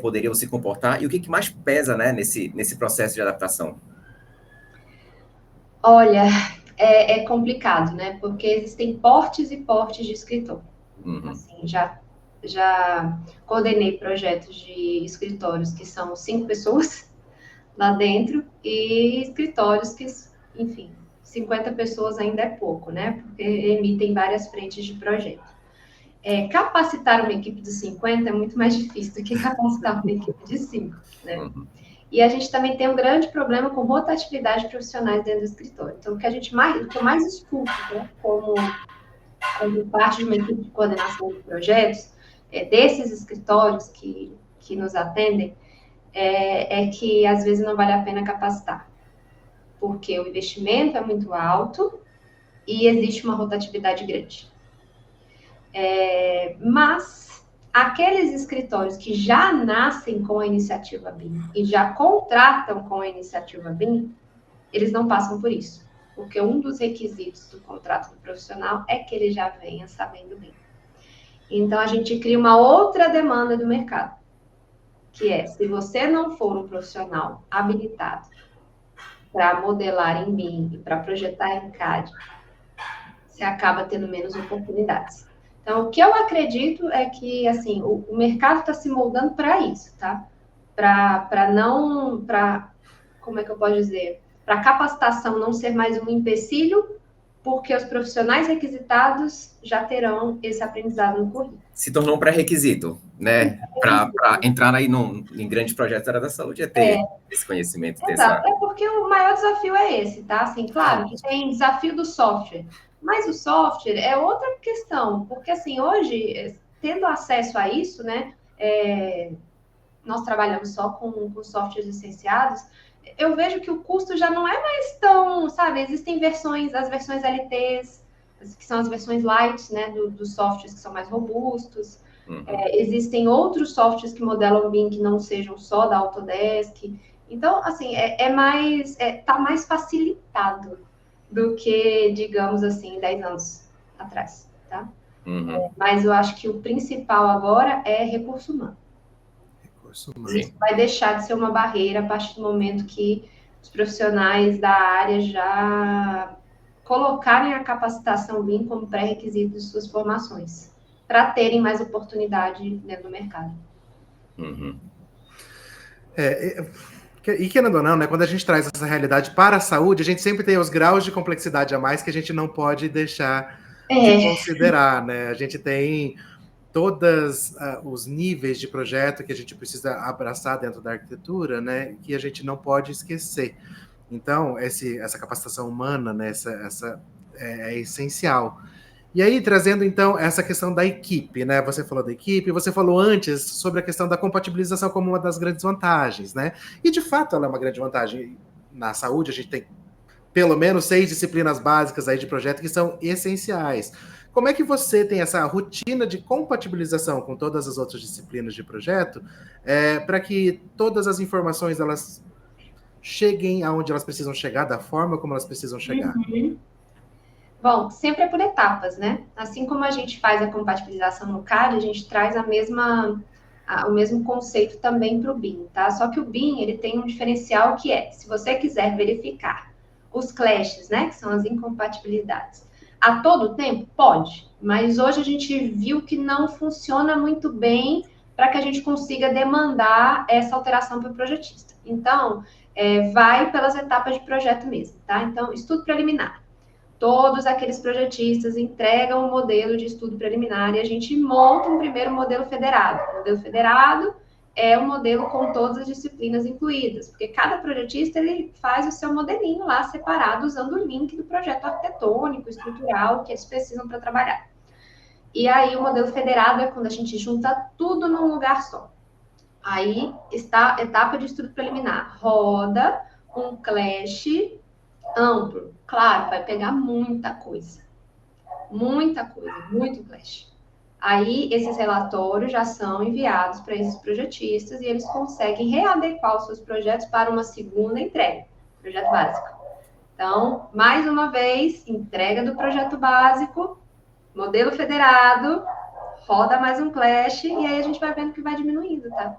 poderiam se comportar? E o que mais pesa, né, nesse processo de adaptação? Olha, é complicado, né? Porque existem portes e portes de escritório. Uhum. Assim, já coordenei projetos de escritórios que são 5 pessoas lá dentro e escritórios que, enfim, 50 pessoas ainda é pouco, né? Porque emitem várias frentes de projeto. Capacitar uma equipe de 50 é muito mais difícil do que capacitar uma equipe de 5, né? Uhum. E a gente também tem um grande problema com rotatividade de profissionais dentro do escritório. Então, o que eu mais escuto, né, como parte de uma equipe de coordenação de projetos, desses escritórios que nos atendem, é que às vezes não vale a pena capacitar, porque o investimento é muito alto e existe uma rotatividade grande. Mas aqueles escritórios que já nascem com a iniciativa BIM e já contratam com a iniciativa BIM, eles não passam por isso. porque um dos requisitos do contrato do profissional é que ele já venha sabendo BIM. Então, a gente cria uma outra demanda do mercado, que é, se você não for um profissional habilitado para modelar em BIM e para projetar em CAD, você acaba tendo menos oportunidades. Então, o que eu acredito é que, assim, o mercado está se moldando para isso, tá? Como é que eu posso dizer? Para a capacitação não ser mais um empecilho, porque os profissionais requisitados já terão esse aprendizado no currículo. Se tornou um pré-requisito, né? Para entrar aí em grandes projetos da área da saúde, é ter esse conhecimento. Exato, é porque o maior desafio é esse, tá? Assim, claro que tem desafio do software, mas o software é outra questão, porque, assim, hoje, tendo acesso a isso, né, nós trabalhamos só com softwares licenciados, eu vejo que o custo já não é mais tão, sabe, existem as versões LTs, que são as versões light, né, dos softwares que são mais robustos. Existem outros softwares que modelam BIM que não sejam só da Autodesk. Então, assim, tá mais facilitado do que, digamos assim, 10 anos atrás, tá? Mas eu acho que o principal agora é recurso humano. Isso vai deixar de ser uma barreira a partir do momento que os profissionais da área já colocarem a capacitação BIM como pré-requisito de suas formações, para terem mais oportunidade dentro do mercado. E querendo ou não, né, quando a gente traz essa realidade para a saúde, a gente sempre tem os graus de complexidade a mais que a gente não pode deixar de considerar, né? A gente tem todos os níveis de projeto que a gente precisa abraçar dentro da arquitetura, né, que a gente não pode esquecer. Então, essa capacitação humana, né, essa é essencial. E aí, trazendo, então, essa questão da equipe, né? Você falou da equipe, você falou antes sobre a questão da compatibilização como uma das grandes vantagens, né? E, de fato, ela é uma grande vantagem. Na saúde, a gente tem pelo menos 6 disciplinas básicas aí de projeto que são essenciais. Como é que você tem essa rotina de compatibilização com todas as outras disciplinas de projeto para que todas as informações elas cheguem aonde elas precisam chegar, da forma como elas precisam chegar? Bom, sempre é por etapas, né? Assim como a gente faz a compatibilização no CAD, a gente traz o mesmo conceito também para o BIM, tá? Só que o BIM, ele tem um diferencial que é, se você quiser verificar os clashes, né, que são as incompatibilidades, a todo tempo? Pode, mas hoje a gente viu que não funciona muito bem para que a gente consiga demandar essa alteração para o projetista. Então, vai pelas etapas de projeto mesmo, tá? Então, estudo preliminar. Todos aqueles projetistas entregam um modelo de estudo preliminar e a gente monta um primeiro modelo federado. O modelo federado é um modelo com todas as disciplinas incluídas, porque cada projetista ele faz o seu modelinho lá separado usando o link do projeto arquitetônico, estrutural que eles precisam para trabalhar. E aí o modelo federado é quando a gente junta tudo num lugar só. Aí está a etapa de estudo preliminar. Roda um clash amplo. Claro, vai pegar muita coisa. Muito clash. Aí, esses relatórios já são enviados para esses projetistas e eles conseguem readequar os seus projetos para uma segunda entrega, projeto básico. Então, mais uma vez, entrega do projeto básico, modelo federado, roda mais um clash e aí a gente vai vendo que vai diminuindo, tá?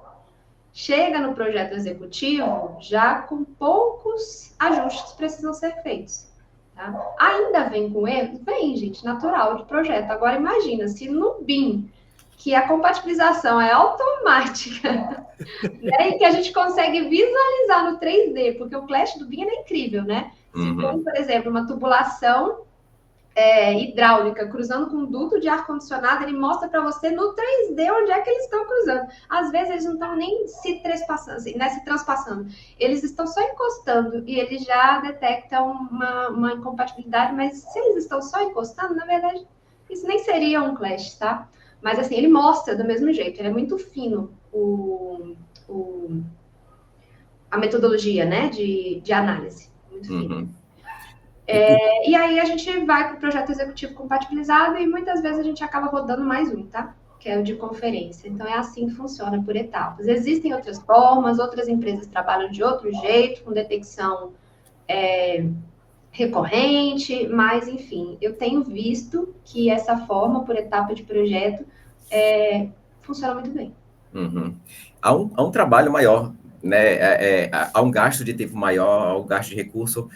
Chega no projeto executivo já com poucos ajustes que precisam ser feitos. Tá? Ainda vem com erros? Vem, gente, natural de projeto. Agora, imagina, se no BIM, que a compatibilização é automática, né, e que a gente consegue visualizar no 3D, porque o clash do BIM é incrível, né? Se tem, por exemplo, uma tubulação hidráulica cruzando com um duto de ar-condicionado, ele mostra para você no 3D onde é que eles estão cruzando. Às vezes eles não estão nem se transpassando, eles estão só encostando e ele já detecta uma incompatibilidade, mas se eles estão só encostando, na verdade, isso nem seria um clash, tá? Mas assim, ele mostra do mesmo jeito, ele é muito fino a metodologia, né, de análise, muito fino. E aí a gente vai para o projeto executivo compatibilizado e muitas vezes a gente acaba rodando mais um, tá? Que é o de conferência. Então é assim que funciona, por etapas. Existem outras formas, outras empresas trabalham de outro jeito, com detecção recorrente, mas, enfim, eu tenho visto que essa forma, por etapa de projeto, funciona muito bem. Uhum. Há um trabalho maior, né? Há um gasto de tempo maior, há um gasto de recurso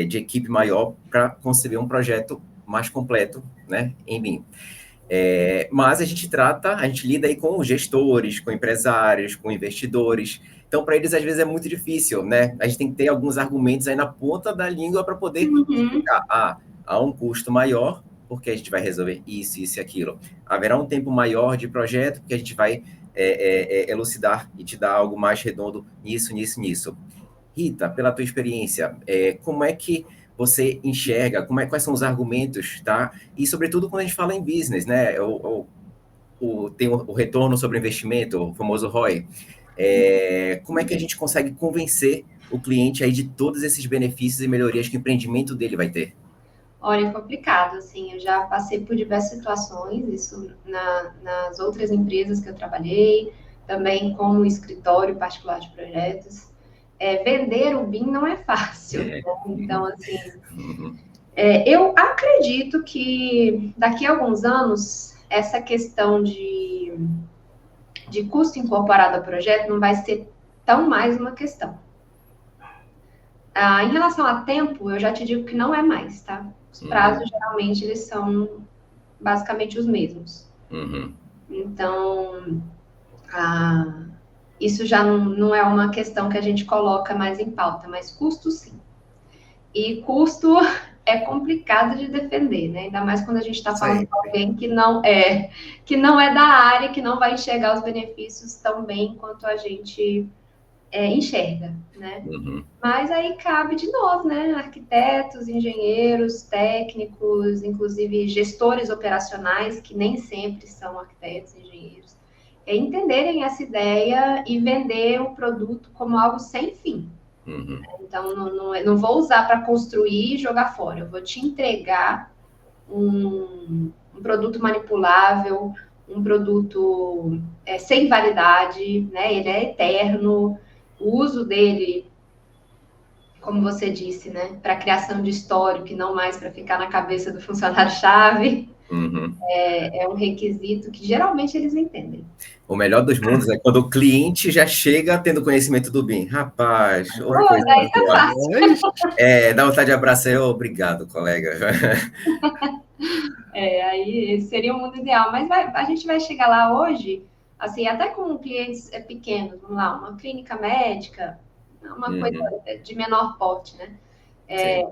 de equipe maior para conceber um projeto mais completo, né? Em BIM. Mas a gente lida aí com gestores, com empresários, com investidores. Então, para eles, às vezes, é muito difícil, né? A gente tem que ter alguns argumentos aí na ponta da língua para poder explicar. Há um custo maior, porque a gente vai resolver isso, isso e aquilo. Haverá um tempo maior de projeto, porque a gente vai elucidar e te dar algo mais redondo nisso, nisso, nisso. Rita, pela tua experiência, como é que você enxerga, quais são os argumentos, tá? E, sobretudo, quando a gente fala em business, né? Tem o retorno sobre o investimento, o famoso ROI. Como é que a gente consegue convencer o cliente aí de todos esses benefícios e melhorias que o empreendimento dele vai ter? Olha, é complicado, assim, eu já passei por diversas situações, isso nas outras empresas que eu trabalhei, também como escritório particular de projetos. Vender o BIM não é fácil, né? Então, assim, eu acredito que daqui a alguns anos, essa questão de custo incorporado ao projeto não vai ser tão mais uma questão. Em relação a tempo, eu já te digo que não é mais, tá? Os prazos, geralmente, eles são basicamente os mesmos. Então, isso já não é uma questão que a gente coloca mais em pauta, mas custo, sim. E custo é complicado de defender, né? Ainda mais quando a gente está falando de alguém que não é da área, que não vai enxergar os benefícios tão bem quanto a gente enxerga, né? Mas aí cabe de nós, né? Arquitetos, engenheiros, técnicos, inclusive gestores operacionais, que nem sempre são arquitetos, engenheiros, entenderem essa ideia e vender o produto como algo sem fim. Então, não vou usar para construir e jogar fora. Eu vou te entregar um produto manipulável, um produto sem validade, né? Ele é eterno. O uso dele, como você disse, né? Para criação de histórico, e não mais para ficar na cabeça do funcionário-chave. É um requisito que geralmente eles entendem. O melhor dos mundos é quando o cliente já chega tendo conhecimento do BIM. Rapaz, daí tá fácil. Dá vontade de abraçar eu. Obrigado, colega. Aí seria o mundo ideal. Mas a gente vai chegar lá hoje, assim, até com clientes pequenos, vamos lá, uma clínica médica, uma coisa de menor porte, né?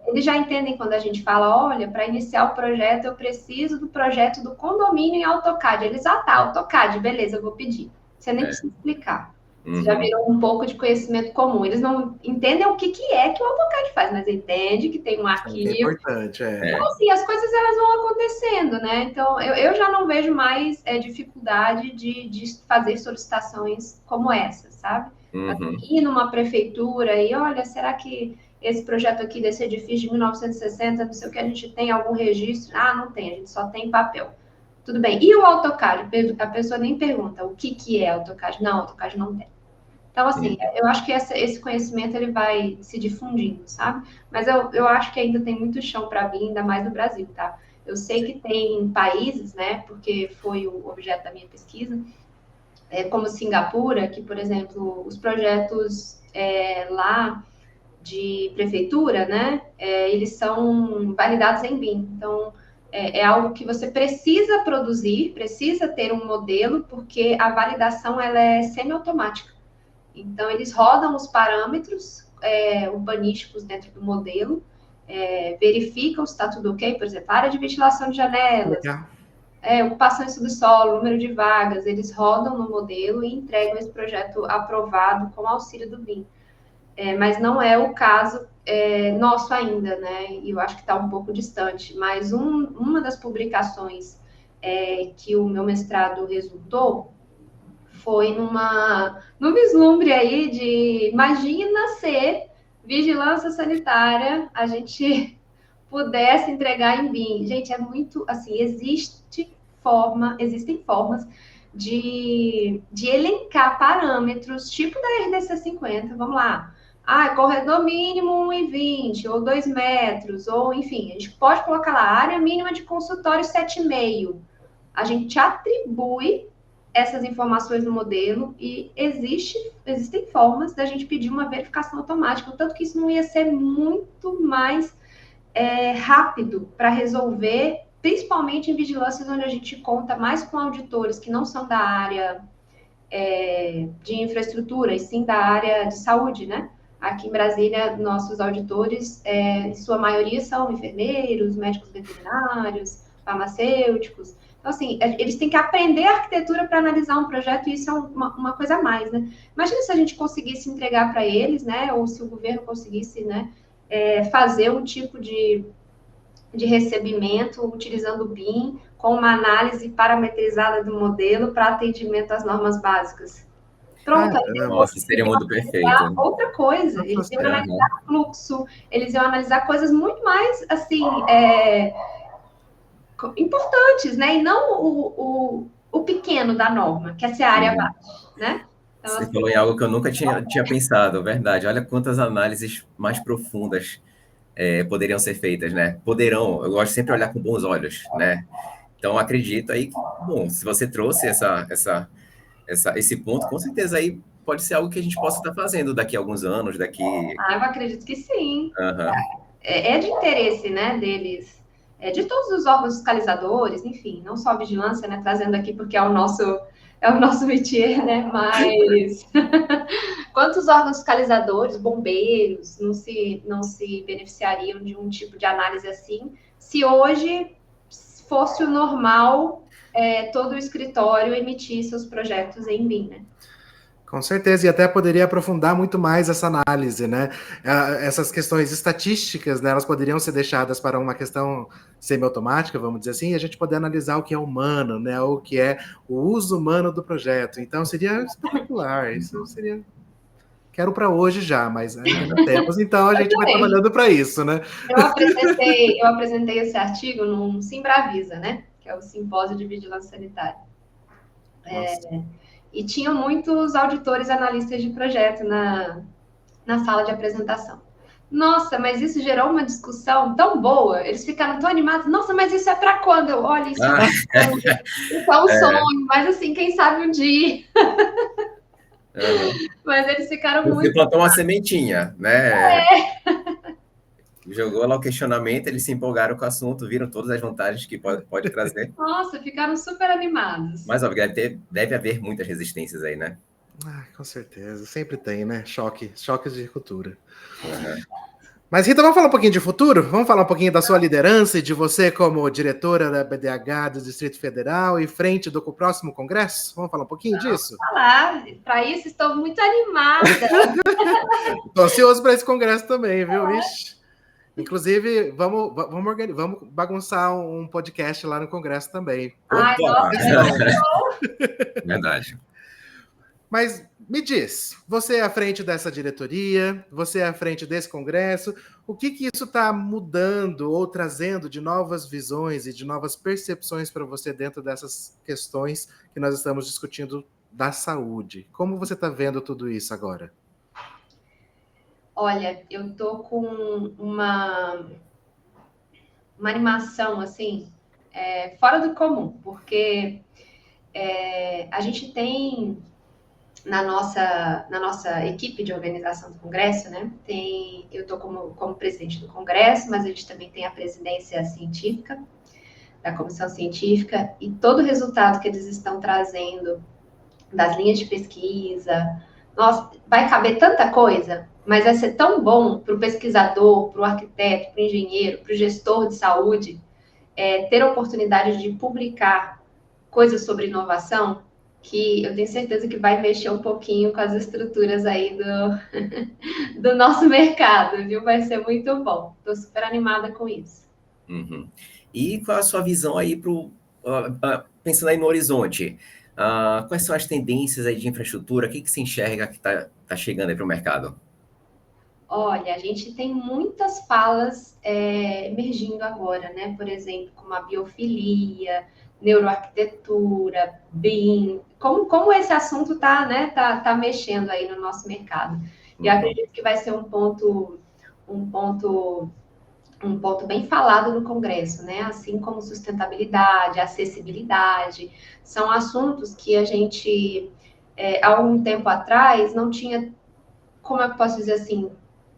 Eles já entendem quando a gente fala, olha, para iniciar o projeto, eu preciso do projeto do condomínio em AutoCAD. Eles, tá, AutoCAD, beleza, eu vou pedir. Você nem precisa explicar. Você já virou um pouco de conhecimento comum. Eles não entendem o que é que o AutoCAD faz, mas entende que tem um arquivo. É importante, Então, assim, as coisas elas vão acontecendo, né? Então, eu já não vejo mais dificuldade de fazer solicitações como essa, sabe? Ir numa prefeitura e, olha, será que esse projeto aqui desse edifício de 1960, não sei o que, a gente tem algum registro? Não tem, a gente só tem papel. Tudo bem. E o AutoCAD? A pessoa nem pergunta o que é AutoCAD. Não, AutoCAD não tem. Então, assim, eu acho que esse conhecimento ele vai se difundindo, sabe? Mas eu acho que ainda tem muito chão para vir, ainda mais no Brasil, tá? Eu sei que tem países, né, porque foi o objeto da minha pesquisa, como Singapura, que, por exemplo, os projetos lá de prefeitura, né, eles são validados em BIM. Então, é algo que você precisa produzir, precisa ter um modelo, porque a validação ela é semiautomática. Então, eles rodam os parâmetros urbanísticos dentro do modelo, verificam se está tudo ok, por exemplo, área de ventilação de janelas, ocupação em subsolo, número de vagas, eles rodam no modelo e entregam esse projeto aprovado com auxílio do BIM. Mas não é o caso nosso ainda, né? E eu acho que está um pouco distante. Mas uma das publicações que o meu mestrado resultou foi no vislumbre aí de imagina se vigilância sanitária a gente pudesse entregar em BIM. Gente, é muito assim, existem formas de elencar parâmetros, tipo da RDC 50, vamos lá, corredor mínimo 1,20 ou 2 metros, ou enfim, a gente pode colocar lá, área mínima de consultório 7,5. A gente atribui essas informações no modelo e existem formas da gente pedir uma verificação automática, tanto que isso não ia ser muito mais rápido para resolver, principalmente em vigilâncias onde a gente conta mais com auditores que não são da área de infraestrutura, e sim da área de saúde, né? Aqui em Brasília, nossos auditores, em sua maioria, são enfermeiros, médicos veterinários, farmacêuticos. Então, assim, eles têm que aprender a arquitetura para analisar um projeto, e isso é uma coisa a mais, né? Imagina se a gente conseguisse entregar para eles, né? Ou se o governo conseguisse, né? Fazer um tipo de recebimento utilizando o BIM, com uma análise parametrizada do modelo para atendimento às normas básicas. Pronto, nossa, seria muito perfeito. Outra coisa, eles iam analisar fluxo, eles iam analisar coisas muito mais, assim, importantes, né? E não o pequeno da norma, que é essa área baixa, né? Então, você falou em algo que eu nunca tinha pensado, verdade. Olha quantas análises mais profundas poderiam ser feitas, né? Eu gosto sempre de olhar com bons olhos, né? Então, acredito aí que, bom, se você trouxe esse ponto, com certeza aí pode ser algo que a gente possa estar fazendo daqui a alguns anos, eu acredito que sim. Uhum. É de interesse, né, deles, de todos os órgãos fiscalizadores, enfim, não só a vigilância, né, trazendo aqui porque é o nosso métier, né, mas quantos órgãos fiscalizadores, bombeiros, não se beneficiariam de um tipo de análise assim, se hoje fosse o normal todo o escritório emitir seus projetos em BIM, né? Com certeza, e até poderia aprofundar muito mais essa análise, né? Essas questões estatísticas, né, elas poderiam ser deixadas para uma questão semiautomática, vamos dizer assim, e a gente poder analisar o que é humano, né? O que é o uso humano do projeto. Então, seria espetacular. Isso seria... Quero para hoje já, mas ainda não temos, então a gente vai trabalhando para isso, né? Eu apresentei esse artigo no Simbravisa, né? Que é o Simpósio de Vigilância Sanitária. E tinham muitos auditores analistas de projeto na sala de apresentação. Nossa, mas isso gerou uma discussão tão boa, eles ficaram tão animados. Nossa, mas isso é para quando? Olha, isso é um sonho, mas assim, quem sabe um dia. Mas eles ficaram muito... Você plantou uma sementinha, né? Jogou lá o questionamento, eles se empolgaram com o assunto, viram todas as vantagens que pode trazer. Nossa, ficaram super animados. Mas, óbvio, deve haver muitas resistências aí, né? Com certeza, sempre tem, né? Choques de cultura. Mas, Rita, vamos falar um pouquinho de futuro? Vamos falar um pouquinho da sua liderança e de você como diretora da BDH do Distrito Federal e frente do próximo congresso? Vamos falar um pouquinho disso? Falar. Para isso, estou muito animada. Estou ansioso para esse congresso também, viu? Ixi. Inclusive, vamos bagunçar um podcast lá no congresso também. Verdade. Mas me diz, você é à frente dessa diretoria, você é à frente desse congresso, o que isso está mudando ou trazendo de novas visões e de novas percepções para você dentro dessas questões que nós estamos discutindo da saúde? Como você está vendo tudo isso agora? Olha, eu estou com uma animação, assim, fora do comum, porque a gente tem... Na nossa equipe de organização do Congresso, né? Eu estou como presidente do Congresso, mas a gente também tem a presidência científica, da comissão científica, e todo o resultado que eles estão trazendo das linhas de pesquisa, nossa, vai caber tanta coisa, mas vai ser tão bom para o pesquisador, para o arquiteto, para o engenheiro, para o gestor de saúde, ter a oportunidade de publicar coisas sobre inovação, que eu tenho certeza que vai mexer um pouquinho com as estruturas aí do nosso mercado, viu? Vai ser muito bom. Estou super animada com isso. Uhum. E qual a sua visão aí pensando aí no horizonte? Quais são as tendências aí de infraestrutura? O que se enxerga que está chegando aí para o mercado? Olha, a gente tem muitas falas emergindo agora, né? Por exemplo, como a biofilia, neuroarquitetura, BIM, como esse assunto está, né, tá mexendo aí no nosso mercado. E eu acredito que vai ser um ponto bem falado no Congresso, né? Assim como sustentabilidade, acessibilidade, são assuntos que a gente, há algum tempo atrás, não tinha, como eu posso dizer assim,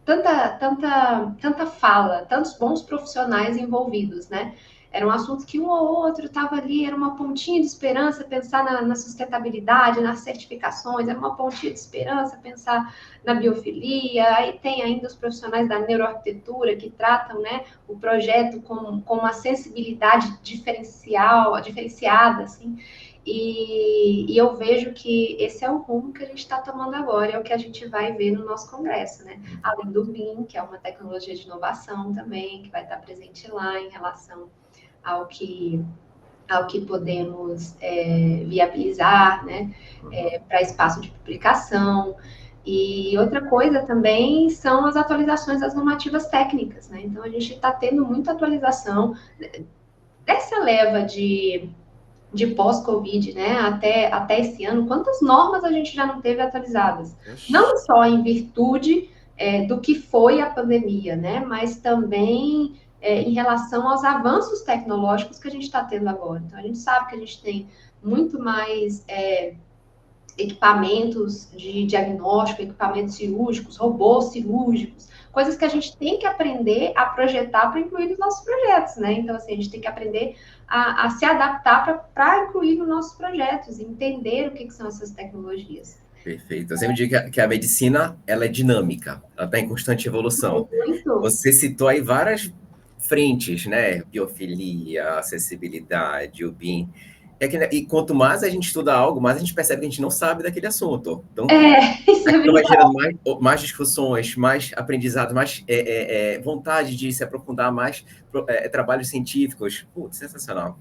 tanta fala, tantos bons profissionais envolvidos, né? Era um assunto que um ou outro estava ali, era uma pontinha de esperança pensar na sustentabilidade, nas certificações, era uma pontinha de esperança pensar na biofilia, aí tem ainda os profissionais da neuroarquitetura que tratam, né, o projeto com uma sensibilidade diferenciada, assim, e eu vejo que esse é o rumo que a gente está tomando agora, é o que a gente vai ver no nosso congresso, né? Além do BIM, que é uma tecnologia de inovação também, que vai estar presente lá em relação ao que podemos viabilizar, né? Para espaço de publicação. E outra coisa também são as atualizações das normativas técnicas, né? Então, a gente está tendo muita atualização dessa leva de pós-Covid, né, até esse ano, quantas normas a gente já não teve atualizadas? Não só em virtude do que foi a pandemia, né, mas também em relação aos avanços tecnológicos que a gente está tendo agora. Então, a gente sabe que a gente tem muito mais equipamentos de diagnóstico, equipamentos cirúrgicos, robôs cirúrgicos, coisas que a gente tem que aprender a projetar para incluir nos nossos projetos, né? Então, assim, a gente tem que aprender a se adaptar para incluir nos nossos projetos, entender o que são essas tecnologias. Perfeito. Eu sempre digo que a medicina, ela é dinâmica, ela está em constante evolução. Muito. Você citou aí várias frentes, né? Biofilia, acessibilidade, o BIM. E quanto mais a gente estuda algo, mais a gente percebe que a gente não sabe daquele assunto. Então, isso aquilo vai gerando mais discussões, mais aprendizado, mais vontade de se aprofundar, mais trabalhos científicos. Putz, sensacional.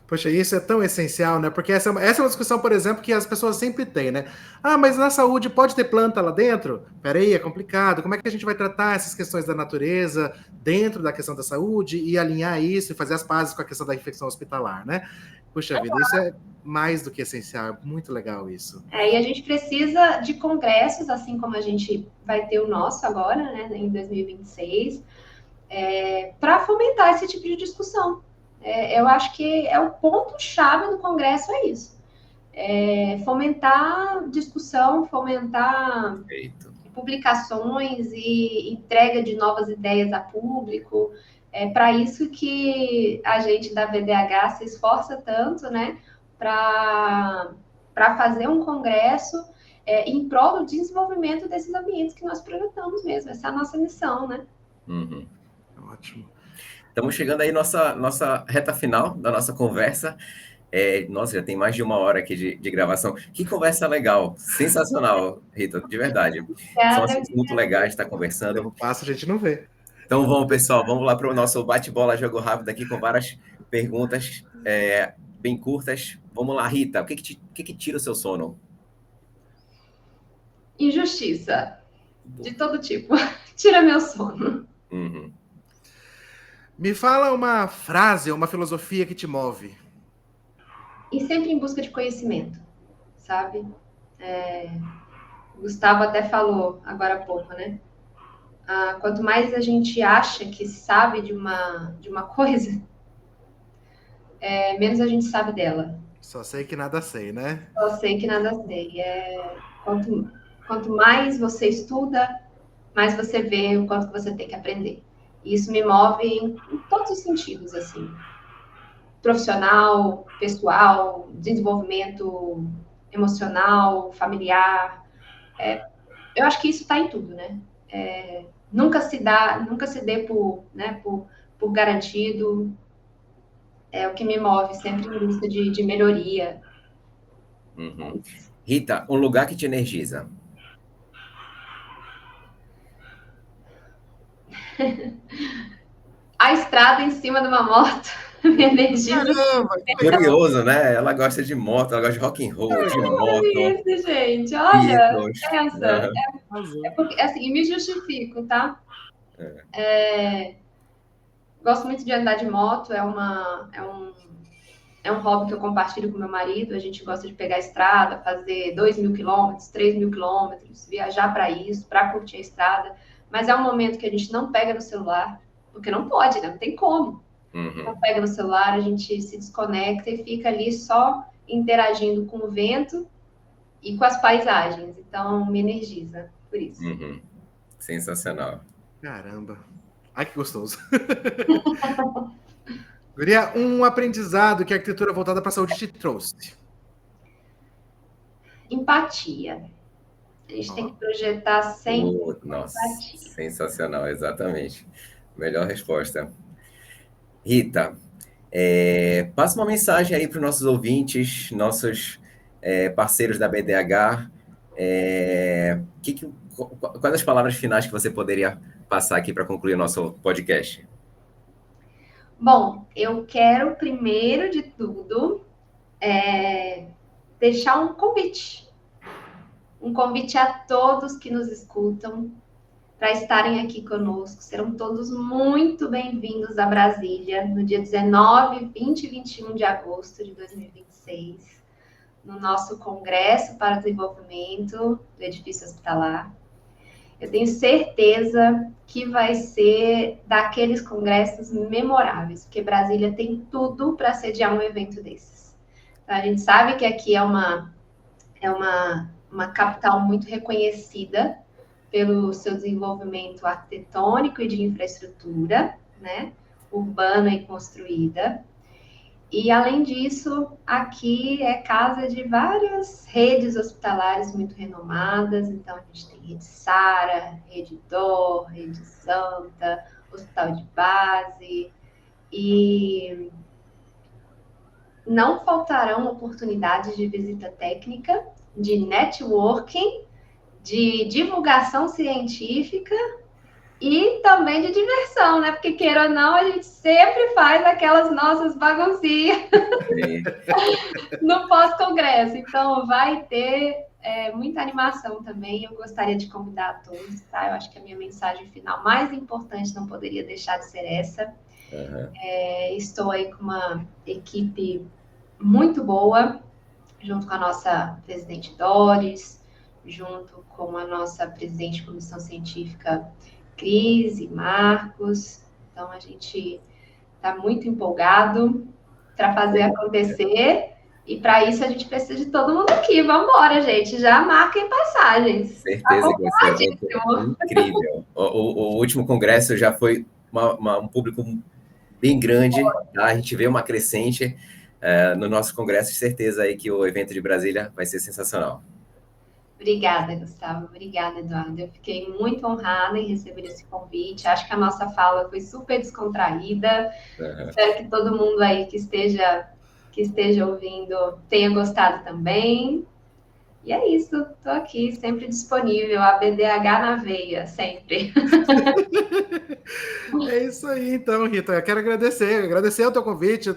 Poxa, isso é tão essencial, né? Porque essa é uma discussão, por exemplo, que as pessoas sempre têm, né? Ah, mas na saúde pode ter planta lá dentro? Peraí, é complicado. Como é que a gente vai tratar essas questões da natureza dentro da questão da saúde e alinhar isso e fazer as pazes com a questão da infecção hospitalar, né? Puxa vida, isso é mais do que essencial. É muito legal isso. E a gente precisa de congressos, assim como a gente vai ter o nosso agora, né, em 2026, para fomentar esse tipo de discussão. Eu acho que é o ponto-chave do Congresso, é isso. Fomentar discussão, fomentar publicações e entrega de novas ideias a público. É para isso que a gente da BDH se esforça tanto, né, para fazer um congresso em prol do desenvolvimento desses ambientes que nós projetamos mesmo. Essa é a nossa missão, né? Uhum. Ótimo. Estamos chegando aí nossa reta final da nossa conversa. Nossa, já tem mais de 1 hora aqui de gravação. Que conversa legal, sensacional, Rita, de verdade. São assuntos muito legais de estar conversando. O passo a gente não vê. Então vamos, pessoal, vamos lá para o nosso bate-bola, jogo rápido aqui com várias perguntas bem curtas. Vamos lá, Rita, o que tira o seu sono? Injustiça, de todo tipo. Tira meu sono. Uhum. Me fala uma frase ou uma filosofia que te move. E sempre em busca de conhecimento, sabe? O Gustavo até falou agora há pouco, né? Quanto mais a gente acha que sabe de uma coisa, menos a gente sabe dela. Só sei que nada sei, né? Só sei que nada sei. Quanto mais você estuda, mais você vê o quanto que você tem que aprender. E isso me move em todos os sentidos, assim. Profissional, pessoal, desenvolvimento emocional, familiar. Eu acho que isso está em tudo, né? Nunca se dê por garantido. É o que me move sempre em busca de melhoria. Uhum. Rita, um lugar que te energiza. A estrada em cima de uma moto me energiza. Caramba! Curioso, né? Ela gosta de moto, ela gosta de rock and roll, de moto. Isso, gente. Olha, Beatles. pensa. Porque, assim, me justifico, tá? Gosto muito de andar de moto, é é um hobby que eu compartilho com meu marido. A gente gosta de pegar a estrada, fazer 2.000 quilômetros, 3.000 quilômetros, viajar para isso, para curtir a estrada. Mas é um momento que a gente não pega no celular, porque não pode, né? Não tem como. Não pega no celular, a gente se desconecta e fica ali só interagindo com o vento e com as paisagens. Então, me energiza por isso. Sensacional. Caramba. Ai, que gostoso. Guria, um aprendizado que a arquitetura voltada para a saúde te trouxe. Empatia. A gente tem que projetar sempre Nossa, empatia. sensacional, exatamente. Melhor resposta. Rita, passa uma mensagem aí para os nossos ouvintes, nossos parceiros da BDH. Quais as palavras finais que você poderia passar aqui para concluir o nosso podcast? Bom, eu quero, primeiro de tudo, deixar um convite a todos que nos escutam para estarem aqui conosco. Serão todos muito bem-vindos a Brasília no dia 19, 20 e 21 de agosto de 2026, no nosso Congresso para o Desenvolvimento do Edifício Hospitalar. Eu tenho certeza que vai ser daqueles congressos memoráveis, porque Brasília tem tudo para sediar um evento desses. A gente sabe que aqui é uma capital muito reconhecida pelo seu desenvolvimento arquitetônico e de infraestrutura, né, urbana e construída. E, além disso, aqui é casa de várias redes hospitalares muito renomadas. Então, a gente tem Rede Sara, Rede Dor, Rede Santa, Hospital de Base. E não faltarão oportunidades de visita técnica, de networking, de divulgação científica e também de diversão, né? Porque, queira ou não, a gente sempre faz aquelas nossas baguncinhas no pós-congresso. Então, vai ter muita animação também. Eu gostaria de convidar a todos, tá? Eu acho que a minha mensagem final mais importante não poderia deixar de ser essa. Estou aí com uma equipe muito boa, junto com a nossa presidente Doris, junto com a nossa presidente de comissão científica, Cris e Marcos. Então, a gente está muito empolgado para fazer acontecer. E, para isso, a gente precisa de todo mundo aqui. Vamos embora, gente. Já marquem passagens. Certeza que vai ser incrível. O último congresso já foi um público bem grande. Tá? A gente vê uma crescente no nosso congresso. Certeza aí que o evento de Brasília vai ser sensacional. Obrigada, Gustavo. Obrigada, Eduardo. Eu fiquei muito honrada em receber esse convite. Acho que a nossa fala foi super descontraída. Espero que todo mundo aí que esteja ouvindo tenha gostado também. E é isso. Estou aqui, sempre disponível. A BDH na veia, sempre. É isso aí, então, Rita. Eu quero agradecer o teu convite.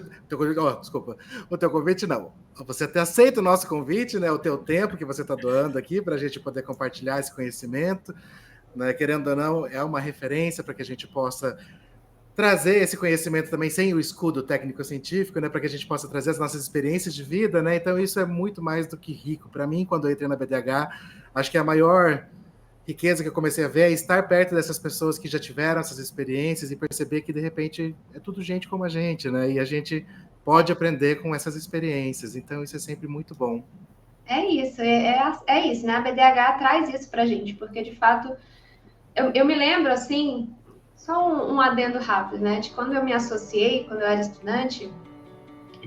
Desculpa, o teu convite não. Você até aceita o nosso convite, né? O teu tempo que você está doando aqui para a gente poder compartilhar esse conhecimento, né? Querendo ou não, é uma referência para que a gente possa trazer esse conhecimento também sem o escudo técnico-científico, né? Para que a gente possa trazer as nossas experiências de vida, né? Então, isso é muito mais do que rico. Para mim, quando eu entrei na BDH, acho que a maior riqueza que eu comecei a ver é estar perto dessas pessoas que já tiveram essas experiências e perceber que, de repente, é tudo gente como a gente, né? E a gente pode aprender com essas experiências. Então, isso é sempre muito bom. É isso, é isso, né? A BDH traz isso pra gente, porque, de fato, eu me lembro, assim, só um adendo rápido, né? De quando eu me associei, quando eu era estudante,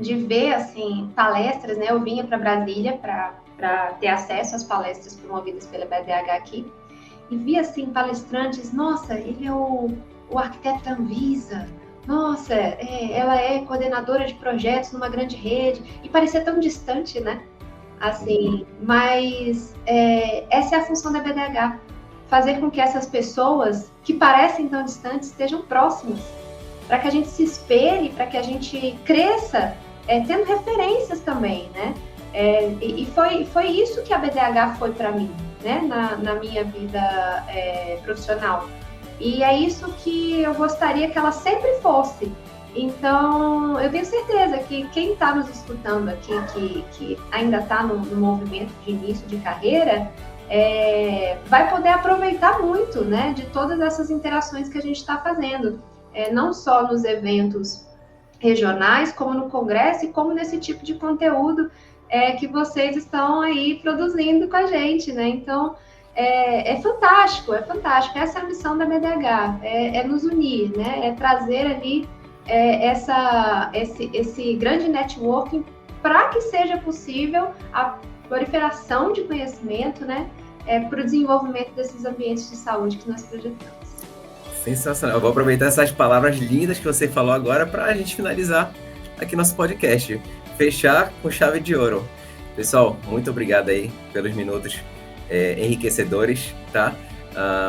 de ver, assim, palestras, né? Eu vinha para Brasília para ter acesso às palestras promovidas pela BDH aqui, e via, assim, palestrantes, nossa, ele é o arquiteto da Anvisa, nossa, ela é coordenadora de projetos numa grande rede, e parecia tão distante, né? Assim, mas essa é a função da BDH, fazer com que essas pessoas que parecem tão distantes estejam próximas, para que a gente se espelhe, para que a gente cresça, tendo referências também, né? E foi isso que a BDH foi para mim, né? Na minha vida profissional. E é isso que eu gostaria que ela sempre fosse. Então, eu tenho certeza que quem está nos escutando aqui, que ainda está no movimento de início de carreira, vai poder aproveitar muito, né, de todas essas interações que a gente está fazendo, não só nos eventos regionais, como no congresso e como nesse tipo de conteúdo que vocês estão aí produzindo com a gente, né? Então, é fantástico, é fantástico. Essa é a missão da BDH, é nos unir, né? É trazer ali esse grande networking para que seja possível a proliferação de conhecimento, né? Para o desenvolvimento desses ambientes de saúde que nós projetamos. Sensacional. Eu vou aproveitar essas palavras lindas que você falou agora para a gente finalizar aqui nosso podcast. Fechar com chave de ouro. Pessoal, muito obrigado aí pelos minutos enriquecedores, tá?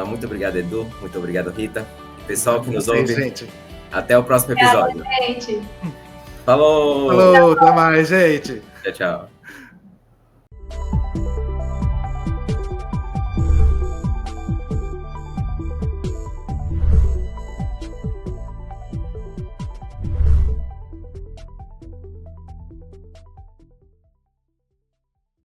Muito obrigado, Edu. Muito obrigado, Rita. Pessoal que nos ouve, gente. Até o próximo episódio. Gente. Falou! Falou, até mais, gente. Tchau, tchau.